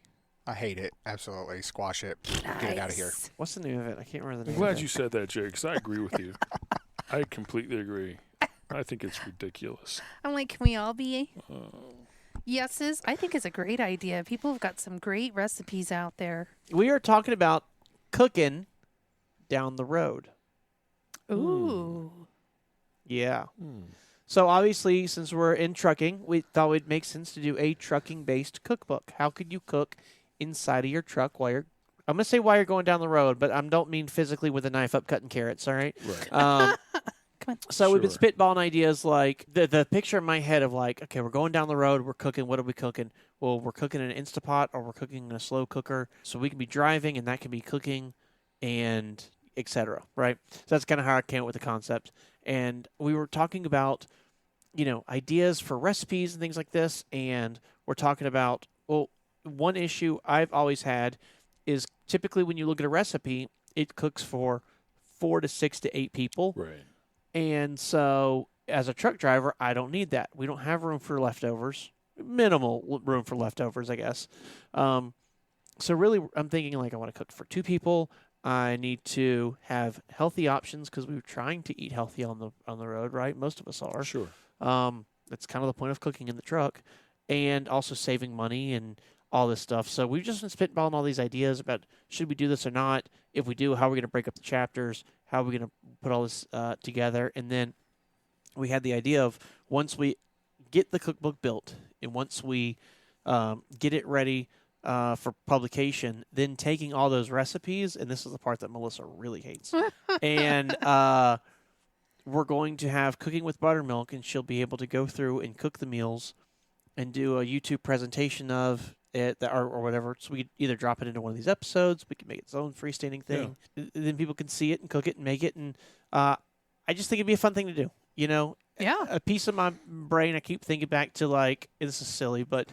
I hate it. Absolutely. Squash it. Get it out of here. Nice. What's the name of it? I can't remember the I'm name of glad it. you said that, Jerry, because I agree with you. I completely agree. I think it's ridiculous. I'm like, can we all be yeses? I think it's a great idea. People have got some great recipes out there. We are talking about cooking down the road. Ooh. Yeah. So obviously, since we're in trucking, we thought it makes sense to do a trucking-based cookbook. How could you cook inside of your truck while you're... I'm going to say while you're going down the road, but I don't mean physically with a knife up cutting carrots, all right? Right. Come on. So we've been Sure. spitballing ideas like the picture in my head of like, okay, we're going down the road, we're cooking. What are we cooking? Well, we're cooking in an Instapot or we're cooking in a slow cooker. So we can be driving and that can be cooking and etc. Right? So that's kind of how I came up with the concept. And we were talking about, ideas for recipes and things like this. And we're talking about, well, one issue I've always had is typically when you look at a recipe, it cooks for 4 to 6 to 8 people. Right. And so, as a truck driver, I don't need that. We don't have room for leftovers. Minimal room for leftovers, I guess. So really, I'm thinking like I want to cook for 2 people. I need to have healthy options because we were trying to eat healthy on the road, right? Most of us are. Sure. That's kind of the point of cooking in the truck, and also saving money and all this stuff. So we've just been spitballing all these ideas about should we do this or not? If we do, how are we going to break up the chapters? How are we going to put all this together? And then we had the idea of once we get the cookbook built and once we get it ready for publication, then taking all those recipes, and this is the part that Melissa really hates, and we're going to have Cooking with Buttermilk, and she'll be able to go through and cook the meals and do a YouTube presentation of it or whatever. So we could either drop it into one of these episodes, we could make its own freestanding thing, and then people can see it and cook it and make it. And I just think it'd be a fun thing to do. Yeah. A piece of my brain, I keep thinking back to this is silly, but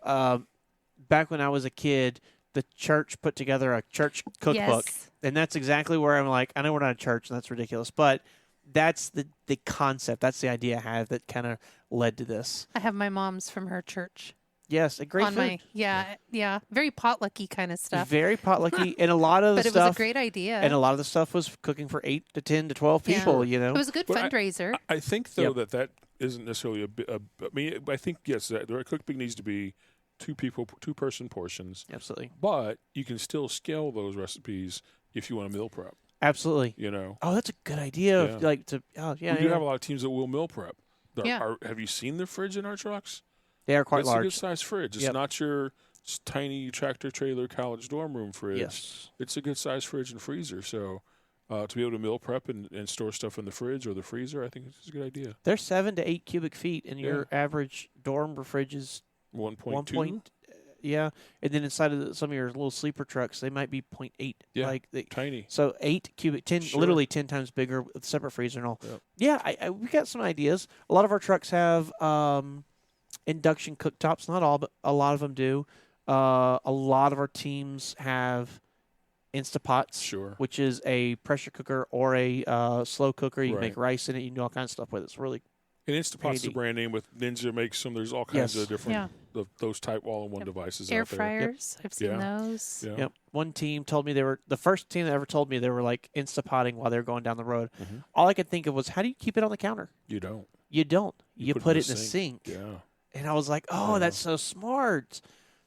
back when I was a kid, the church put together a church cookbook. Yes. And that's exactly where I'm like, I know we're not a church and that's ridiculous, but that's the concept. That's the idea I have that kind of led to this. I have my mom's from her church. Yes, a great on food. my very potlucky kind of stuff. Very potlucky, and a lot of the But it stuff. was a great idea. And a lot of the stuff was cooking for 8 to 10 to 12 Yeah. people. You know, It was a good But fundraiser. I think though Yep. that isn't necessarily I mean, I think yes, the cookbook needs to be 2-person portions, absolutely, but you can still scale those recipes if you want to meal prep. absolutely. You know, Oh, that's a good idea. Yeah. Like to, oh yeah, we do yeah. have a lot of teams that will meal prep. Yeah. Have you seen the fridge in our trucks? They are quite That's a good large. sized fridge. It's Yep. not your tiny tractor trailer college dorm room fridge. Yes. It's a good sized fridge and freezer. So to be able to meal prep and store stuff in the fridge or the freezer, I think it's a good idea. They're 7 to 8 cubic feet, and your average dorm fridge is 1.2. Yeah, and then inside of some of your little sleeper trucks, they might be 0.8. Yeah. Like Tiny. so 8 cubic, 10, Sure. literally 10 times bigger with a separate freezer and all. Yep. Yeah, we got some ideas. A lot of our trucks have induction cooktops. Not all, but a lot of them do. A lot of our teams have Instapots, Sure. which is a pressure cooker or a slow cooker. You can Right. make rice in it. You can do all kinds of stuff with it. It's really And Instapot's the handy. brand name with Ninja makes them. There's all kinds Yes. of different those type all-in-one devices Air out there. fryers. I've seen Yeah. those. Yeah. Yep. One team told me the first team that ever told me they were like Instapotting while they were going down the road. Mhm. All I could think of was, how do you keep it on the counter? You don't. You don't. You put it in the sink. sink. Yeah. And I was like, oh, Yeah. that's so smart.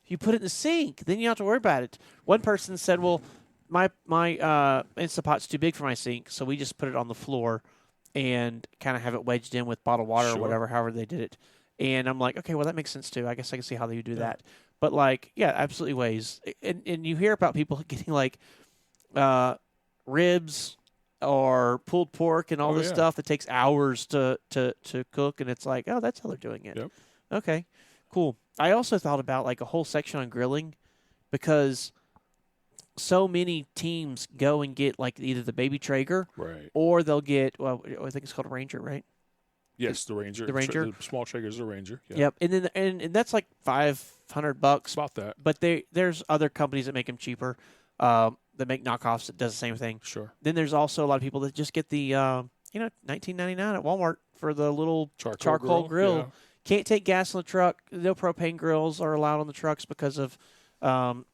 You put it in the sink, then you don't have to worry about it. One person said, well, my Instapot's too big for my sink, so we just put it on the floor and kind of have it wedged in with bottled water or Sure. whatever, however they did it. And I'm like, okay, well, that makes sense too. I guess I can see how they would do Yeah. that. But like, yeah, absolutely ways. And you hear about people getting like ribs or pulled pork and all Oh, this yeah. stuff that takes hours to cook, and it's like, oh, that's how they're doing it. Yep. Okay, cool. I also thought about like a whole section on grilling, because so many teams go and get like either the baby Traeger Right. or they'll get, well, I think it's called a Ranger, right? Yes, the Ranger. The Ranger? The small Traeger's the Ranger. Yeah. Yep. And then and that's like $500. It's about that. But there's other companies that make them cheaper, that make knockoffs that does the same thing. Sure. Then there's also a lot of people that just get the $19.99 at Walmart for the little charcoal grill. Yeah. Can't take gas on the truck. No propane grills are allowed on the trucks because of the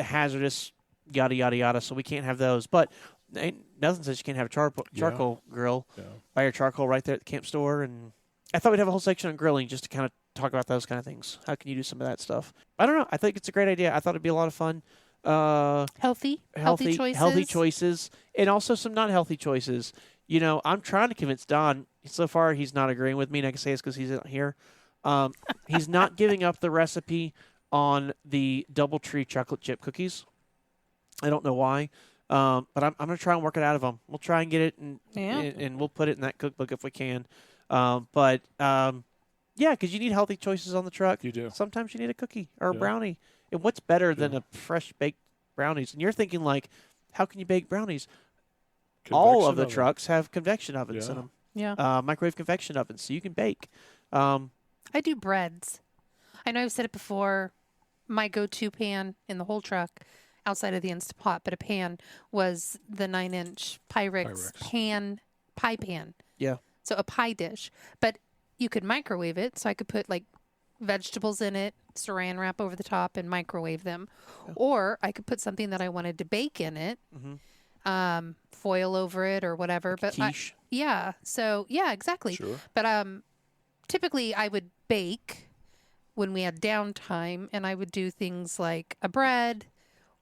hazardous yada yada yada. So we can't have those. But nothing says you can't have a charcoal grill. Yeah. Buy your charcoal right there at the camp store. And I thought we'd have a whole section on grilling just to kind of talk about those kind of things. How can you do some of that stuff? I don't know. I think it's a great idea. I thought it'd be a lot of fun. Healthy choices. And also some not healthy choices. You know, I'm trying to convince Don. So far, he's not agreeing with me, and I can say it's because he's not here. He's not giving up the recipe on the DoubleTree chocolate chip cookies. I don't know why, but I'm going to try and work it out of him. We'll try and get it, and we'll put it in that cookbook if we can. Yeah, because you need healthy choices on the truck. You do. Sometimes you need a cookie or a Yeah. brownie. And what's better than Yeah. a fresh baked brownies? And you're thinking like, how can you bake brownies? All of the Convection trucks have convection ovens in Yeah. them. Yeah. Microwave convection ovens, so you can bake. I do breads. I know I've said it before. My go-to pan in the whole truck, outside of the Instapot, but a pan, was the 9-inch Pyrex pie pan. Yeah. So a pie dish, but you could microwave it. So I could put like vegetables in it, saran wrap over the top, and microwave them, or I could put something that I wanted to bake in it, foil over it or whatever. Like but quiche. yeah, so yeah, exactly. Sure. But typically I would bake when we had downtime, and I would do things like a bread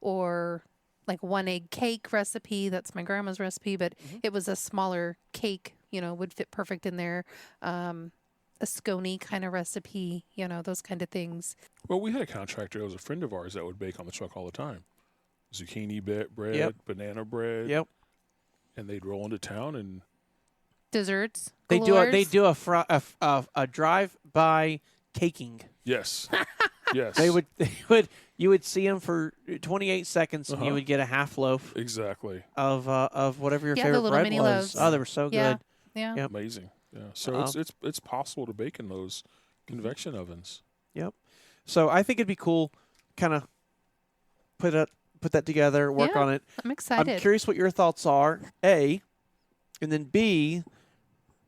or like 1-egg cake recipe. That's my grandma's recipe, but it was a smaller cake, would fit perfect in there. A scone kind of recipe, those kind of things. Well, we had a contractor that was a friend of ours that would bake on the truck all the time. Zucchini bread, Yep. banana bread. Yep. And they'd roll into town and Desserts. They galores. do a drive-by caking. yes. Yes. You would see them for 28 seconds, and you Uh-huh. would get a half loaf Exactly. of whatever your Yeah, the favorite little bread mini was. loaves. Oh, they were so Yeah. good. Yeah. Yep. Amazing. Yeah. So it's possible to bake in those convection ovens. Yep. So I think it'd be cool, kind of put that together, work Yeah. on it. I'm excited. I'm curious what your thoughts are, A, and then B,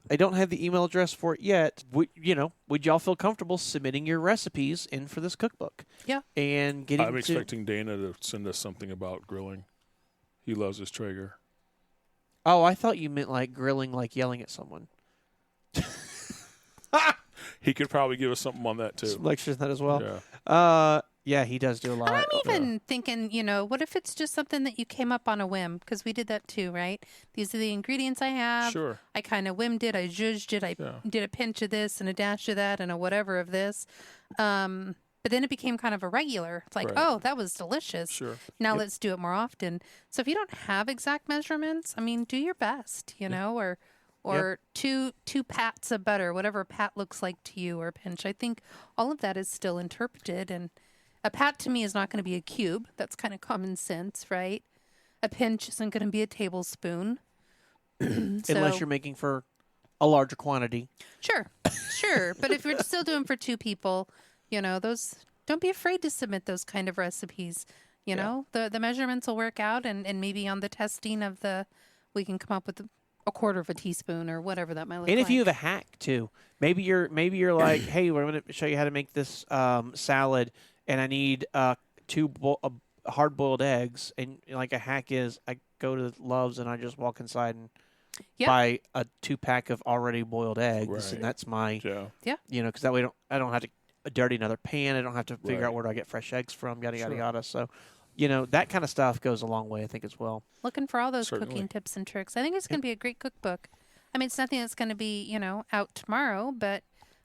I don't have the email address for it yet. Would y'all feel comfortable submitting your recipes in for this cookbook? Yeah. And getting I'm expecting Dana to send us something about grilling. He loves his Traeger. Oh, I thought you meant like grilling, like yelling at someone. He could probably give us something on that too. Some lectures on that as well. Yeah. Yeah, he does do a lot. And I'm even thinking, what if it's just something that you came up on a whim? Because we did that too, right? These are the ingredients I have. Sure. I kind of whimmed it. I zhuzhed it. I did a pinch of this and a dash of that and a whatever of this. But then it became kind of a regular. It's like, Right. oh, that was delicious. Sure. Now let's do it more often. So if you don't have exact measurements, I mean, do your best, or two pats of butter, whatever a pat looks like to you, or a pinch. I think all of that is still interpreted. And a pat to me is not going to be a cube. That's kind of common sense, right? A pinch isn't going to be a tablespoon. Unless you're making for a larger quantity. Sure. But if you're still doing for two people, don't be afraid to submit those kind of recipes. The measurements will work out, and maybe on the testing of we can come up with a quarter of a teaspoon or whatever that might look like. And if you have a hack too, maybe you're like, hey, we're going to show you how to make this salad, and I need two hard-boiled eggs. And like a hack is, I go to Love's and I just walk inside and buy a 2-pack of already boiled eggs, Right. and that's my Yeah. because that way I don't have to dirty another pan. I don't have to figure Right. out where do I get fresh eggs from. Yada yada Sure. yada. So. That kind of stuff goes a long way, I think, as well. Looking for all those Certainly. cooking tips and tricks. I think it's going to be a great cookbook. I mean, it's nothing that's going to be, out tomorrow, but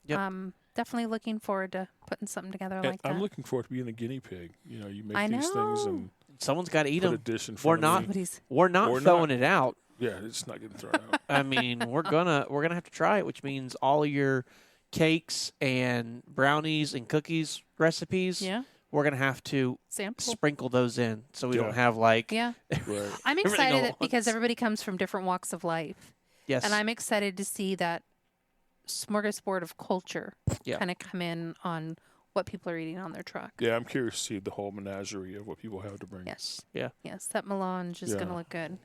definitely looking forward to putting something together And like that. I'm looking forward to being the guinea pig. You make I these things know. and Someone's got to eat put a them. dish in We're front not. of me. We're not Or throwing not. it out. Yeah, it's not getting thrown out. I mean, we're gonna have to try it, which means all of your cakes and brownies and cookies recipes. Yeah. We're gonna have to Sample. sprinkle those in, so we Yeah. don't have like Yeah. Right. I'm Everything excited all that at because once. everybody comes from different walks of life. yes, And I'm excited to see that smorgasbord of culture Yeah. kind of come in on what people are eating on their truck. Yeah, I'm curious to see the whole menagerie of what people have to bring. Yes. Yeah. Yes, that melange is going to Yeah. look good.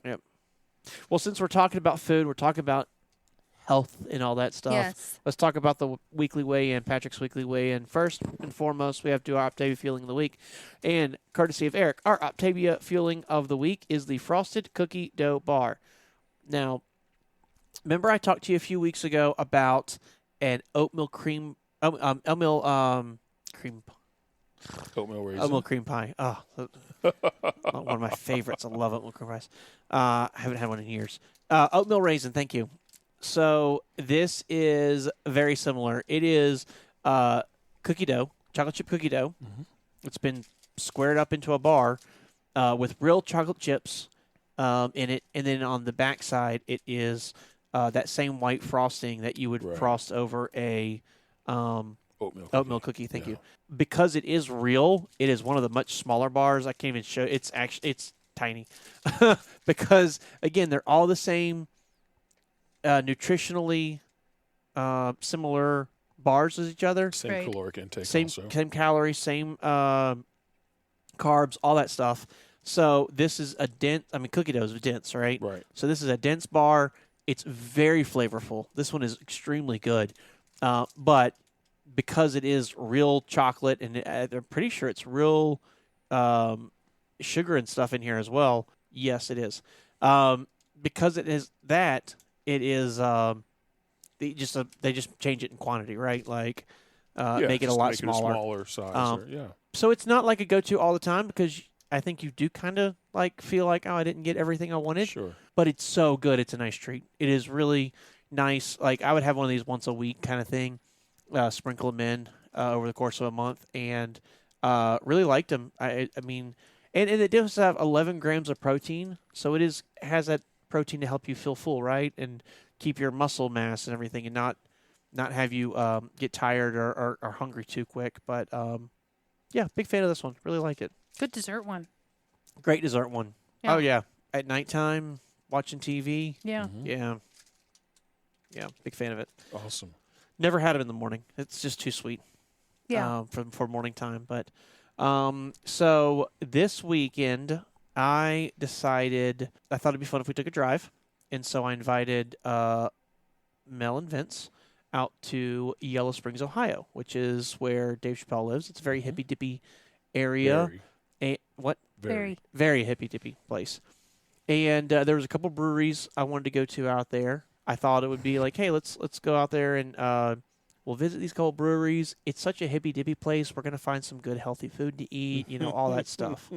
Well, since we're talking about food, we're talking about health and all that stuff. Yes. Let's talk about the weekly weigh-in, Patrick's weekly weigh-in. First and foremost, we have to do our Octavia Fueling of the Week. And courtesy of Eric, our Octavia Fueling of the Week is the Frosted Cookie Dough Bar. Now, remember I talked to you a few weeks ago about an oatmeal cream raisin. Oatmeal Oatmeal cream pie. Oh, one of my favorites. I love oatmeal cream pies. I haven't had one in years. Oatmeal raisin, thank you. So this is very similar. It is cookie dough, chocolate chip cookie dough. Mhm. It's been squared up into a bar with real chocolate chips in it. And then on the back side, it is that same white frosting that you would Right. frost over a oatmeal cookie. Thank Yeah. you. Because it is real, it is one of the much smaller bars. I can't even show. It's tiny. Because again, they're all the same nutritionally similar bars as each other. Same Right. caloric intake Same also. calories, same carbs, all that stuff. So this is a dense. I mean, cookie dough is dense, right? Right. So this is a dense bar. It's very flavorful. This one is extremely good, but because it is real chocolate, and I'm pretty sure it's real sugar and stuff in here as well. Yes, it is. Because it is that, it is they just change it in quantity, right? Like make it a just lot make smaller. It a smaller size. Yeah. So it's not like a go-to all the time because I think you do kind of like feel like, oh, I didn't get everything I wanted. Sure. But it's so good. It's a nice treat. It is really nice. Like I would have one of these once a week kind of thing, sprinkle them in over the course of a month, and really liked them. I mean, and it does have 11 grams of protein, so it has that protein to help you feel full, right, and keep your muscle mass and everything, and not have you get tired or hungry too quick. But yeah, big fan of this one. Really like it. Good dessert one. Great dessert one. Yeah. Oh yeah, at nighttime watching TV. Yeah. Mhm. Yeah, big fan of it. Awesome. Never had it in the morning. It's just too sweet. Yeah. For morning time. But so this weekend I decided I thought it'd be fun if we took a drive, and so I invited Mel and Vince out to Yellow Springs, Ohio, which is where Dave Chappelle lives. It's a very hippy dippy area. Very. Very hippy dippy place. And there was a couple breweries I wanted to go to out there. I thought it would be like, hey, let's go out there and we'll visit these couple breweries. It's such a hippy dippy place. We're gonna find some good healthy food to eat, all that stuff.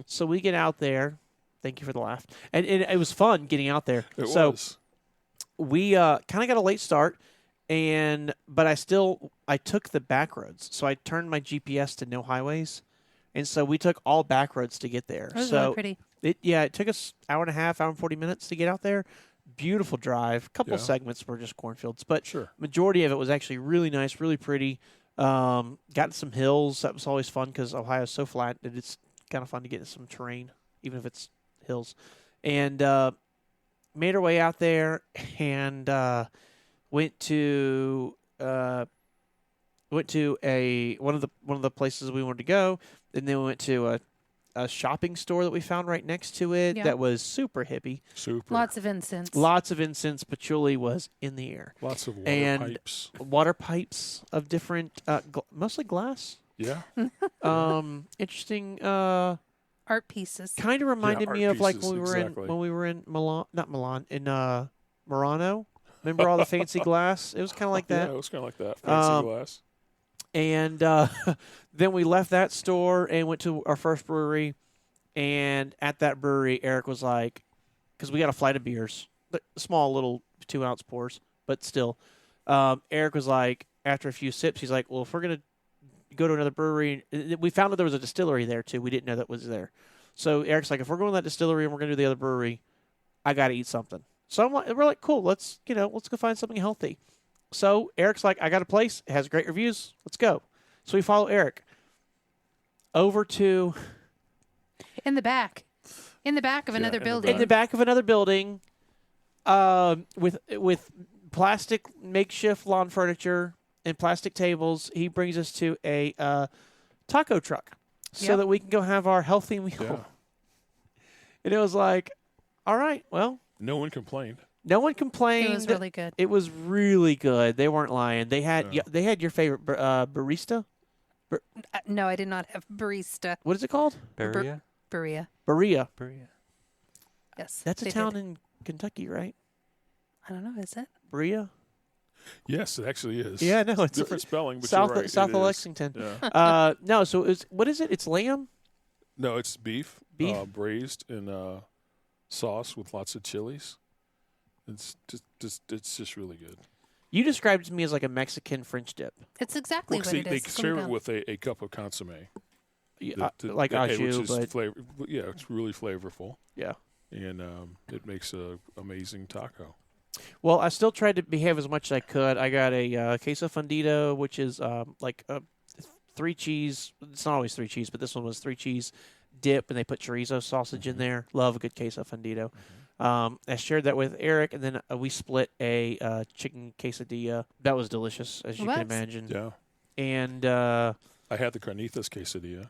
So we get out there. Thank you for the laugh. And it was fun getting out there. It was. We kind of got a late start, but I took the back roads. So I turned my GPS to no highways, and so we took all back roads to get there. It was so really pretty. it took us hour and a half, hour and 40 minutes to get out there. Beautiful drive. A couple Yeah. segments were just cornfields, but Sure. majority of it was actually really nice, really pretty. Got some hills. That was always fun because Ohio's so flat that it's kind of fun to get in some terrain, even if it's hills. And made our way out there and went to one of the places we wanted to go, and then we went to a shopping store that we found right next to it Yeah. that was super hippy. Super. Lots of incense. Lots of incense. Patchouli was in the air. Lots of water And- pipes. Water pipes of different, mostly glass. Yeah. Interesting. Art pieces. Kind of reminded art me of like pieces, when exactly. we were in Milan, not Milan, in Murano. Remember all the fancy glass? It was kind of like that. Yeah, it was kind of like that. Fancy glass. And then we left that store and went to our first brewery. And at that brewery, Eric was like, because we got a flight of beers, small little 2-ounce pours, but still. Eric was like, after a few sips, he's like, well, if we're going to go to another brewery, we found that there was a distillery there too. We didn't know that was there. So Eric's like, if we're going to that distillery and we're going to do the other brewery, I got to eat something. So we're like, cool, let's go find something healthy. So Eric's like, I got a place. It has great reviews. Let's go. So we follow Eric over to In the back of another in the building. in the back of another building, with plastic makeshift lawn furniture and plastic tables. He brings us to a taco truck so Yep. that we can go have our healthy meal. Yeah. And it was like, all right, well, No one complained. no one complained. It was really good. It was really good. They weren't lying. They had Yeah. they had your favorite barista. No, I did not have barista. What is it called? Beria? Berea. Berea. Beria. Yes. That's a they town did. in Kentucky, right? I don't know. Is it? Berea. Yes, it actually is. Yeah, no, it's Different spelling, but south you're right. south it of is. Lexington. Yeah. No, so what is it? It's lamb. No, it's beef. Beef? Braised in sauce with lots of chilies. It's just really good. You described it to me as like a Mexican French dip. It's exactly Well, what see, it they is. serve it with a cup of consomme. Like au which jus, is but flavor. Yeah, it's really flavorful, yeah. and it makes a amazing taco. Well, I still tried to behave as much as I could. I got a queso fundido, which is like a 3 cheese. It's not always 3 cheese, but this one was 3 cheese dip, and they put chorizo sausage in there. Love a good queso fundido. I shared that with Eric, and then we split a chicken quesadilla. That was delicious, as you can Was? imagine. Yeah, And I had the carnitas quesadilla.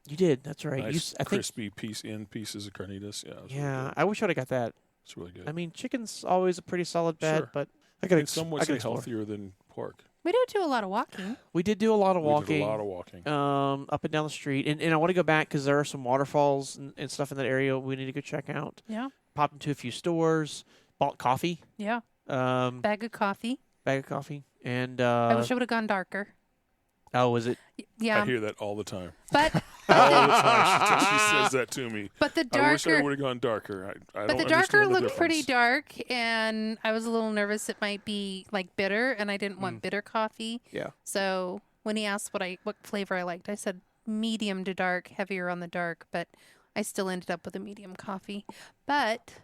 you did. That's right. Nice I think. crispy pieces of carnitas. Yeah, it was really Yeah, good. I wish I'd have got that. It's really good. I mean, chicken's always a pretty solid bet, Sure. but I got And some would say healthier than pork. We don't do a lot of walking. We did do a lot of We walking. did a lot of walking. Up and down the street, and I want to go back because there are some waterfalls and stuff in that area we need to go check out. Yeah. Popped into a few stores, bought coffee, Yeah. bag Bag of coffee. of coffee, and I wish I would have gone darker. oh, was it? Yeah. I hear that all the time. But All the time she says that to me. but the I wish I darker would have gone darker. I but don't the darker understand the looked pretty difference. dark, and I was a little nervous it might be like bitter, and I didn't Mm. want bitter coffee. Yeah. So when he asked what flavor I liked, I said medium to dark, heavier on the dark, but I still ended up with a medium coffee. But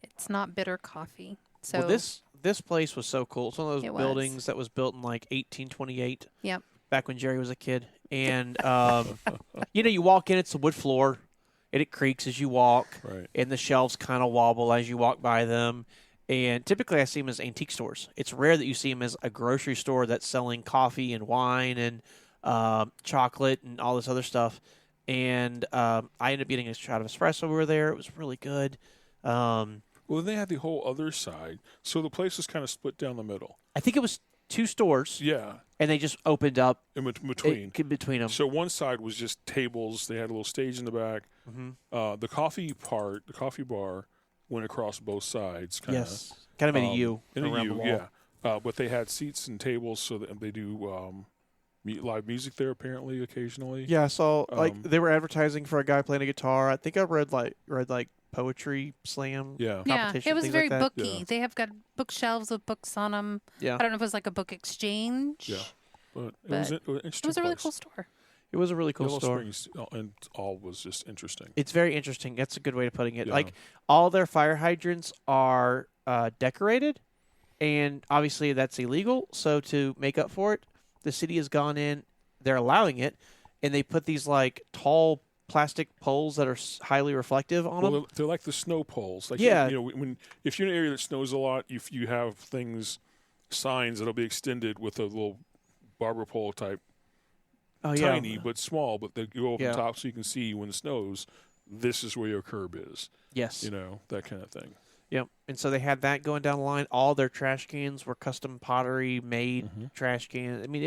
it's not bitter coffee. So Well, this place was so cool. It's one of It those was. buildings that was built in like 1828. Yep. Back when Jerry was a kid, and you walk in, it's a wood floor, and it creaks as you walk. Right. And the shelves kind of wobble as you walk by them. And typically I see them as antique stores. It's rare that you see them as a grocery store that's selling coffee and wine and chocolate and all this other stuff. And I ended up getting a shot of espresso. We were there. It was really good. Well, then they had the whole other side, so the place was kind of split down the middle. I think it was 2 stores, Yeah, and they just opened up in between. between them. So one side was just tables. They had a little stage in the back. Mm-hmm. The coffee bar, went across both sides. Kinda. Yes, kind of made a U In a around U, the wall. yeah. But they had seats and tables, so that they do live music there apparently occasionally. Yeah, I saw Um, they were advertising for a guy playing a guitar. I think I read poetry slam. Yeah. Yeah, competition, it was things very like that. booky. Yeah. They have got bookshelves with books on them. Yeah, I don't know if it was like a book exchange. Yeah. But it But was an interesting It was a really place. cool store. it was a really cool Yellow store. Springs and all was just interesting. It's very interesting. That's a good way of putting it. Yeah. Like all their fire hydrants are decorated, and obviously that's illegal. So to make up for it, the city has gone in. They're allowing it, and they put these like tall plastic poles that are highly reflective on them. Well, they're like the snow poles. Like, Yeah. you know, if you're in an area that snows a lot, you have signs that'll be extended with a little barber pole type, Oh yeah, tiny but small, but they go over Yeah. the top so you can see when it snows. This is where your curb is. yes, You know, that kind of thing. yep. And so they had that going down the line. All their trash cans were custom pottery made trash cans. I mean,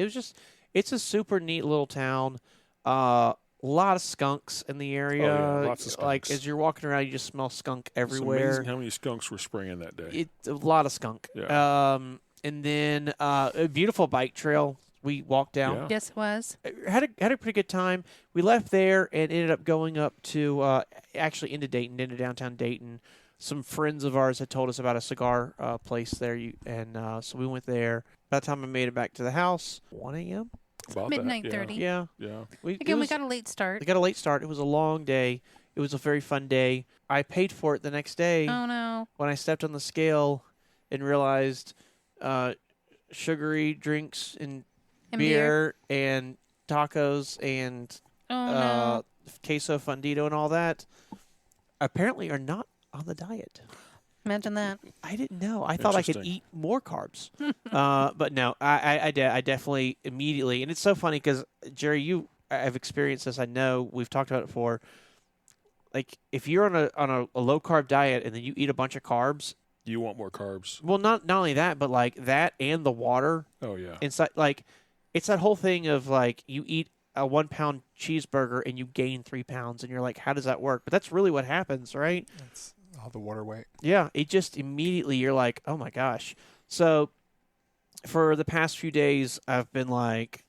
it's a super neat little town. A lot of skunks in the area. Lots of Like skunks. as you're walking around, you just smell skunk It's everywhere. amazing how many skunks were spraying that day. It's a lot of skunk. Yeah. And then a beautiful bike trail we walked down. Yeah. Yes, it was. Had a pretty good time. We left there and ended up going up to actually into downtown Dayton. Some friends of ours had told us about a cigar place there, so we went there. By the time I made it back to the house, 1 a.m. About Midnight that, 30. Yeah, Yeah. we Got a late start. we got a late start. It was a long day. It was a very fun day. I paid for it the next day Oh no. when I stepped on the scale and realized sugary drinks and And beer and tacos and Oh no. queso fundido and all that apparently are not on the diet. Imagine that. I didn't know. I thought I could Interesting. eat more carbs, but no. I definitely immediately, and it's so funny because Jerry, I've experienced this. I know we've talked about it before. Like if you're on a low carb diet and then you eat a bunch of carbs, You want more carbs. well, not only that, but like that and the water Oh, yeah. inside, like it's that whole thing of like you eat a 1 pound cheeseburger and you gain 3 pounds, and you're like, how does that work? But that's really what happens, right? It's all the water weight. Yeah, it just immediately you're like, oh my gosh. So for the past few days, I've been like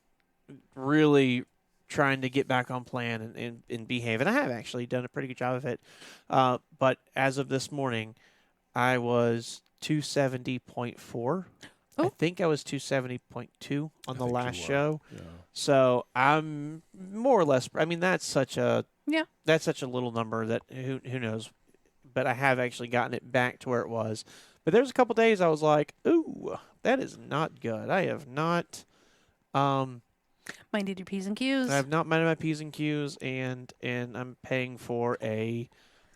really trying to get back on plan and behave, and I have actually done a pretty good job of it. But as of this morning, I was 270.4. I Oh. think I was 270.2 on the think you last were. show. Yeah. So I'm more or less. I mean, that's such a Yeah. That's such a little number that who knows. But I have actually gotten it back to where it was. But there's a couple days I was like, ooh, that is not good. I have not. Minded your P's and Q's. I have not minded my P's and Q's, and I'm paying for a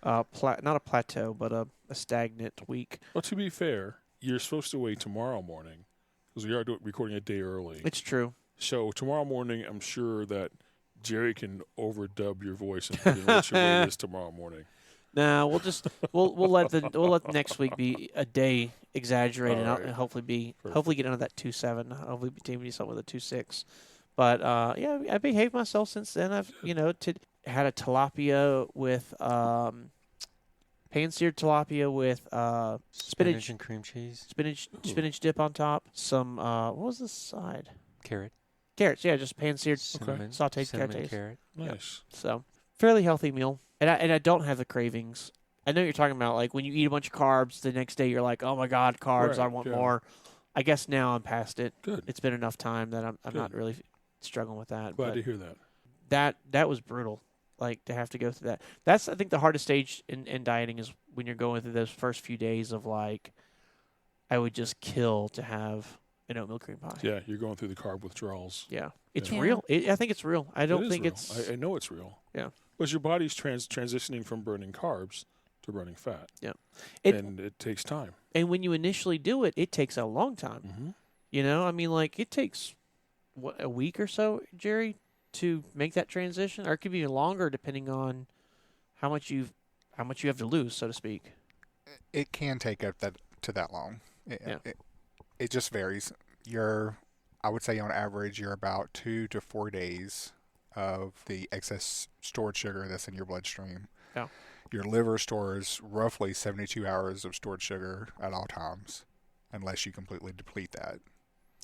not a plateau, but a stagnant week. Well, to be fair, you're supposed to wait tomorrow morning because we are recording a day early. It's true. So tomorrow morning, I'm sure that Jerry can overdub your voice and put in what your weight is tomorrow morning. No, we'll let next week be a day exaggerated, All and right. hopefully get under that 2.7. Hopefully be something with a 2.6. But yeah, I behaved myself since then. I've had a tilapia with pan-seared tilapia with Spinach and cream cheese. spinach dip on top. Some what was this side? Carrot. Carrots. Yeah, just pan-seared Cinnamon, sautéed cinnamon carrots. carrot. Nice. So fairly healthy meal, and I don't have the cravings. I know you're talking about like when you eat a bunch of carbs, the next day you're like, oh my god, carbs! Right, I want yeah. more. I guess now I'm past it. Good. It's been enough time that I'm Good. not really struggling with that. Glad but to hear that. that was brutal. Like to have to go through that. That's I think the hardest stage in dieting is when you're going through those first few days of like, I would just kill to have an oatmeal cream pie. Yeah, you're going through the carb withdrawals. Yeah. It's Yeah. real. I think it's real. I don't It is think real. it's. I know it's real. Yeah. Because your body's transitioning from burning carbs to burning fat. Yeah. And it takes time. And when you initially do it, it takes a long time. Mm-hmm. You know, I mean, like it takes a week or so, Jerry, to make that transition, or it could be longer depending on how much you have to lose, so to speak. It can take up to that long. It just varies. I would say on average, you're about 2 to 4 days of the excess stored sugar that's in your bloodstream. Yeah. Your liver stores roughly 72 hours of stored sugar at all times, unless you completely deplete that.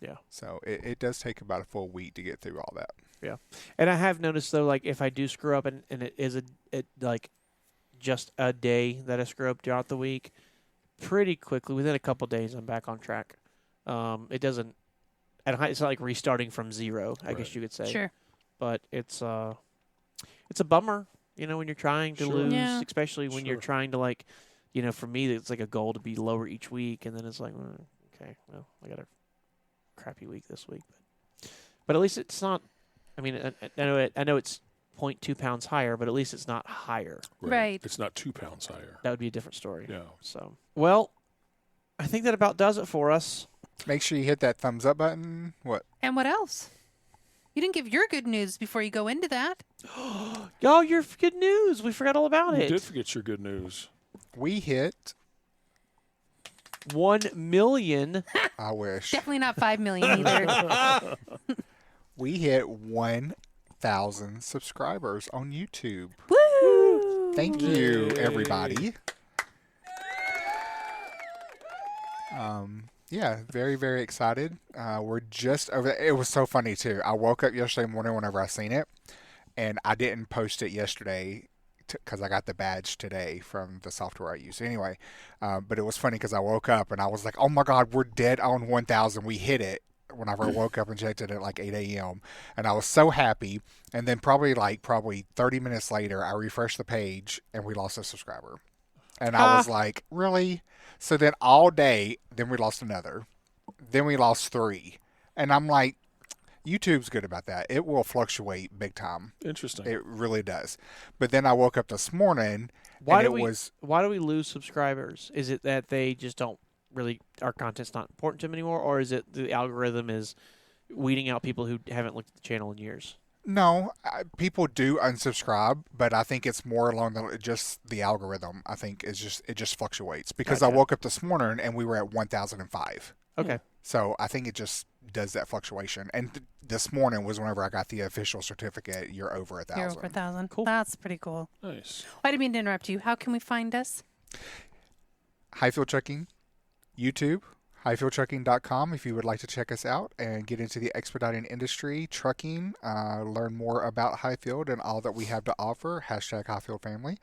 Yeah. So it does take about a full week to get through all that. Yeah. And I have noticed, though, like, if I do screw up and it is like just a day that I screw up throughout the week, pretty quickly, within a couple days, I'm back on track. It doesn't, it's not like restarting from zero, I guess you could say. Sure. But it's a bummer, when you're trying to lose, especially when you're trying to, like, for me, it's like a goal to be lower each week, and then it's like, okay, well, I got a crappy week this week. But at least it's not, I mean, I know it's 0.2 pounds higher, but at least it's not higher. Right. It's not 2 pounds higher. That would be a different story. Yeah. So, well, I think that about does it for us. Make sure you hit that thumbs up button. What? And what else? You didn't give your good news before you go into that. Oh, your good news. We forgot all about it. You did forget your good news. We hit 1 million. I wish. Definitely not 5 million either. We hit 1,000 subscribers on YouTube. Woo! Thank you, everybody. Yeah, very, very excited. We're just over. It was so funny too. I woke up yesterday morning whenever I seen it, and I didn't post it yesterday because I got the badge today from the software I use. Anyway, but it was funny because I woke up and I was like, "Oh my God, we're dead on 1,000. We hit it." Whenever I woke up and checked it at like 8 a.m. and I was so happy. And then probably 30 minutes later, I refreshed the page and we lost a subscriber. And I was like, really? So then all day, then we lost another. Then we lost 3. And I'm like, YouTube's good about that. It will fluctuate big time. Interesting. It really does. But then I woke up this morning Why do we lose subscribers? Is it that they just don't really, our content's not important to them anymore, or is it the algorithm is weeding out people who haven't looked at the channel in years? No, people do unsubscribe, but I think it's more along just the algorithm. I think it just fluctuates because Gotcha. I woke up this morning and we were at 1,005. Okay. So I think it just does that fluctuation. And this morning was whenever I got the official certificate. You're over 1,000. You're over 1,000. Cool. That's pretty cool. Nice. I didn't mean to interrupt you. How can we find us? Hyfield Trucking, YouTube, HyfieldTrucking.com if you would like to check us out and get into the expediting industry, trucking, learn more about Hyfield and all that we have to offer, #HyfieldFamily.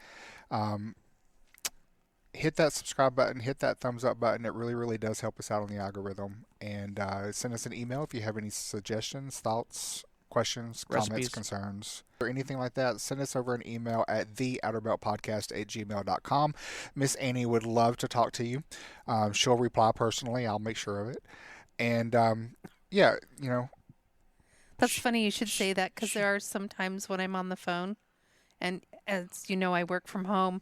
Hit that subscribe button, hit that thumbs up button. It really, really does help us out on the algorithm. And send us an email if you have any suggestions, thoughts, questions, Recipes. comments, concerns, or anything like that. Send us over an email at theouterbeltpodcast@gmail.com. Miss Annie would love to talk to you. She'll reply personally. I'll make sure of it. And yeah, That's funny you should say that because there are some times when I'm on the phone, and as you know, I work from home.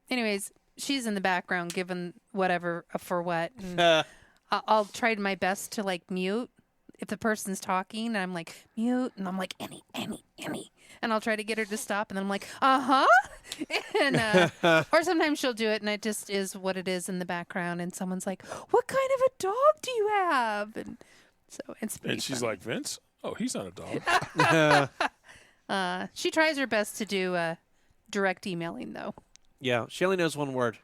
Anyways, she's in the background giving whatever for what. And I'll try my best to mute if the person's talking, and I'm like, mute, and I'm like, Annie. And I'll try to get her to stop, and then I'm like, uh-huh. And, or sometimes she'll do it, and it just is what it is in the background, and someone's like, what kind of a dog do you have? And so it's pretty And she's funny. like, Vince? Oh, he's not a dog. She tries her best to do direct emailing, though. Yeah, she only knows one word.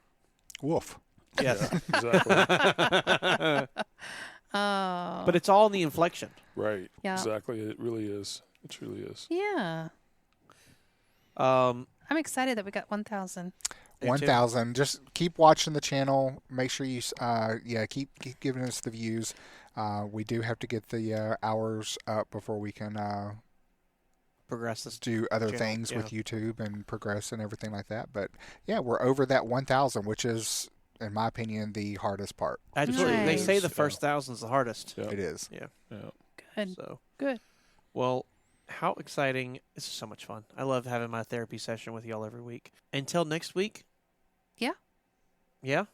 woof. Yes. Exactly. Oh. But it's all in the inflection. Right. Yeah. Exactly. It really is. It truly is. Yeah. Um, I'm excited that we got 1,000. Me too. 1,000. Just keep watching the channel. Make sure you, keep giving us the views. We do have to get the hours up before we can progress this. do other channel, things with yeah. YouTube and progress and everything like that. But yeah, we're over that 1,000, which is, in my opinion, the hardest part. Absolutely. They Nice. say the first 1,000's the hardest. Yeah. It is. Yeah. Good. So, Good. well, how exciting. This is so much fun. I love having my therapy session with y'all every week. Until next week. Yeah. Yeah?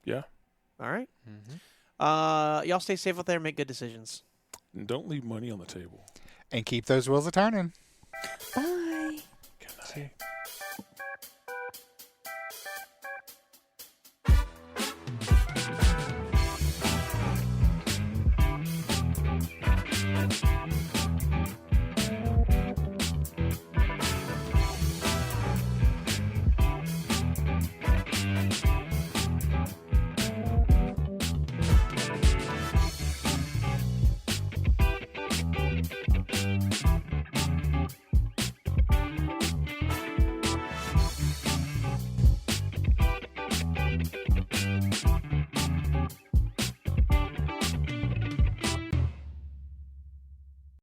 Yeah. All right. Mm-hmm. Y'all stay safe out there and make good decisions. And don't leave money on the table. And keep those wheels a turning. Bye. Good night.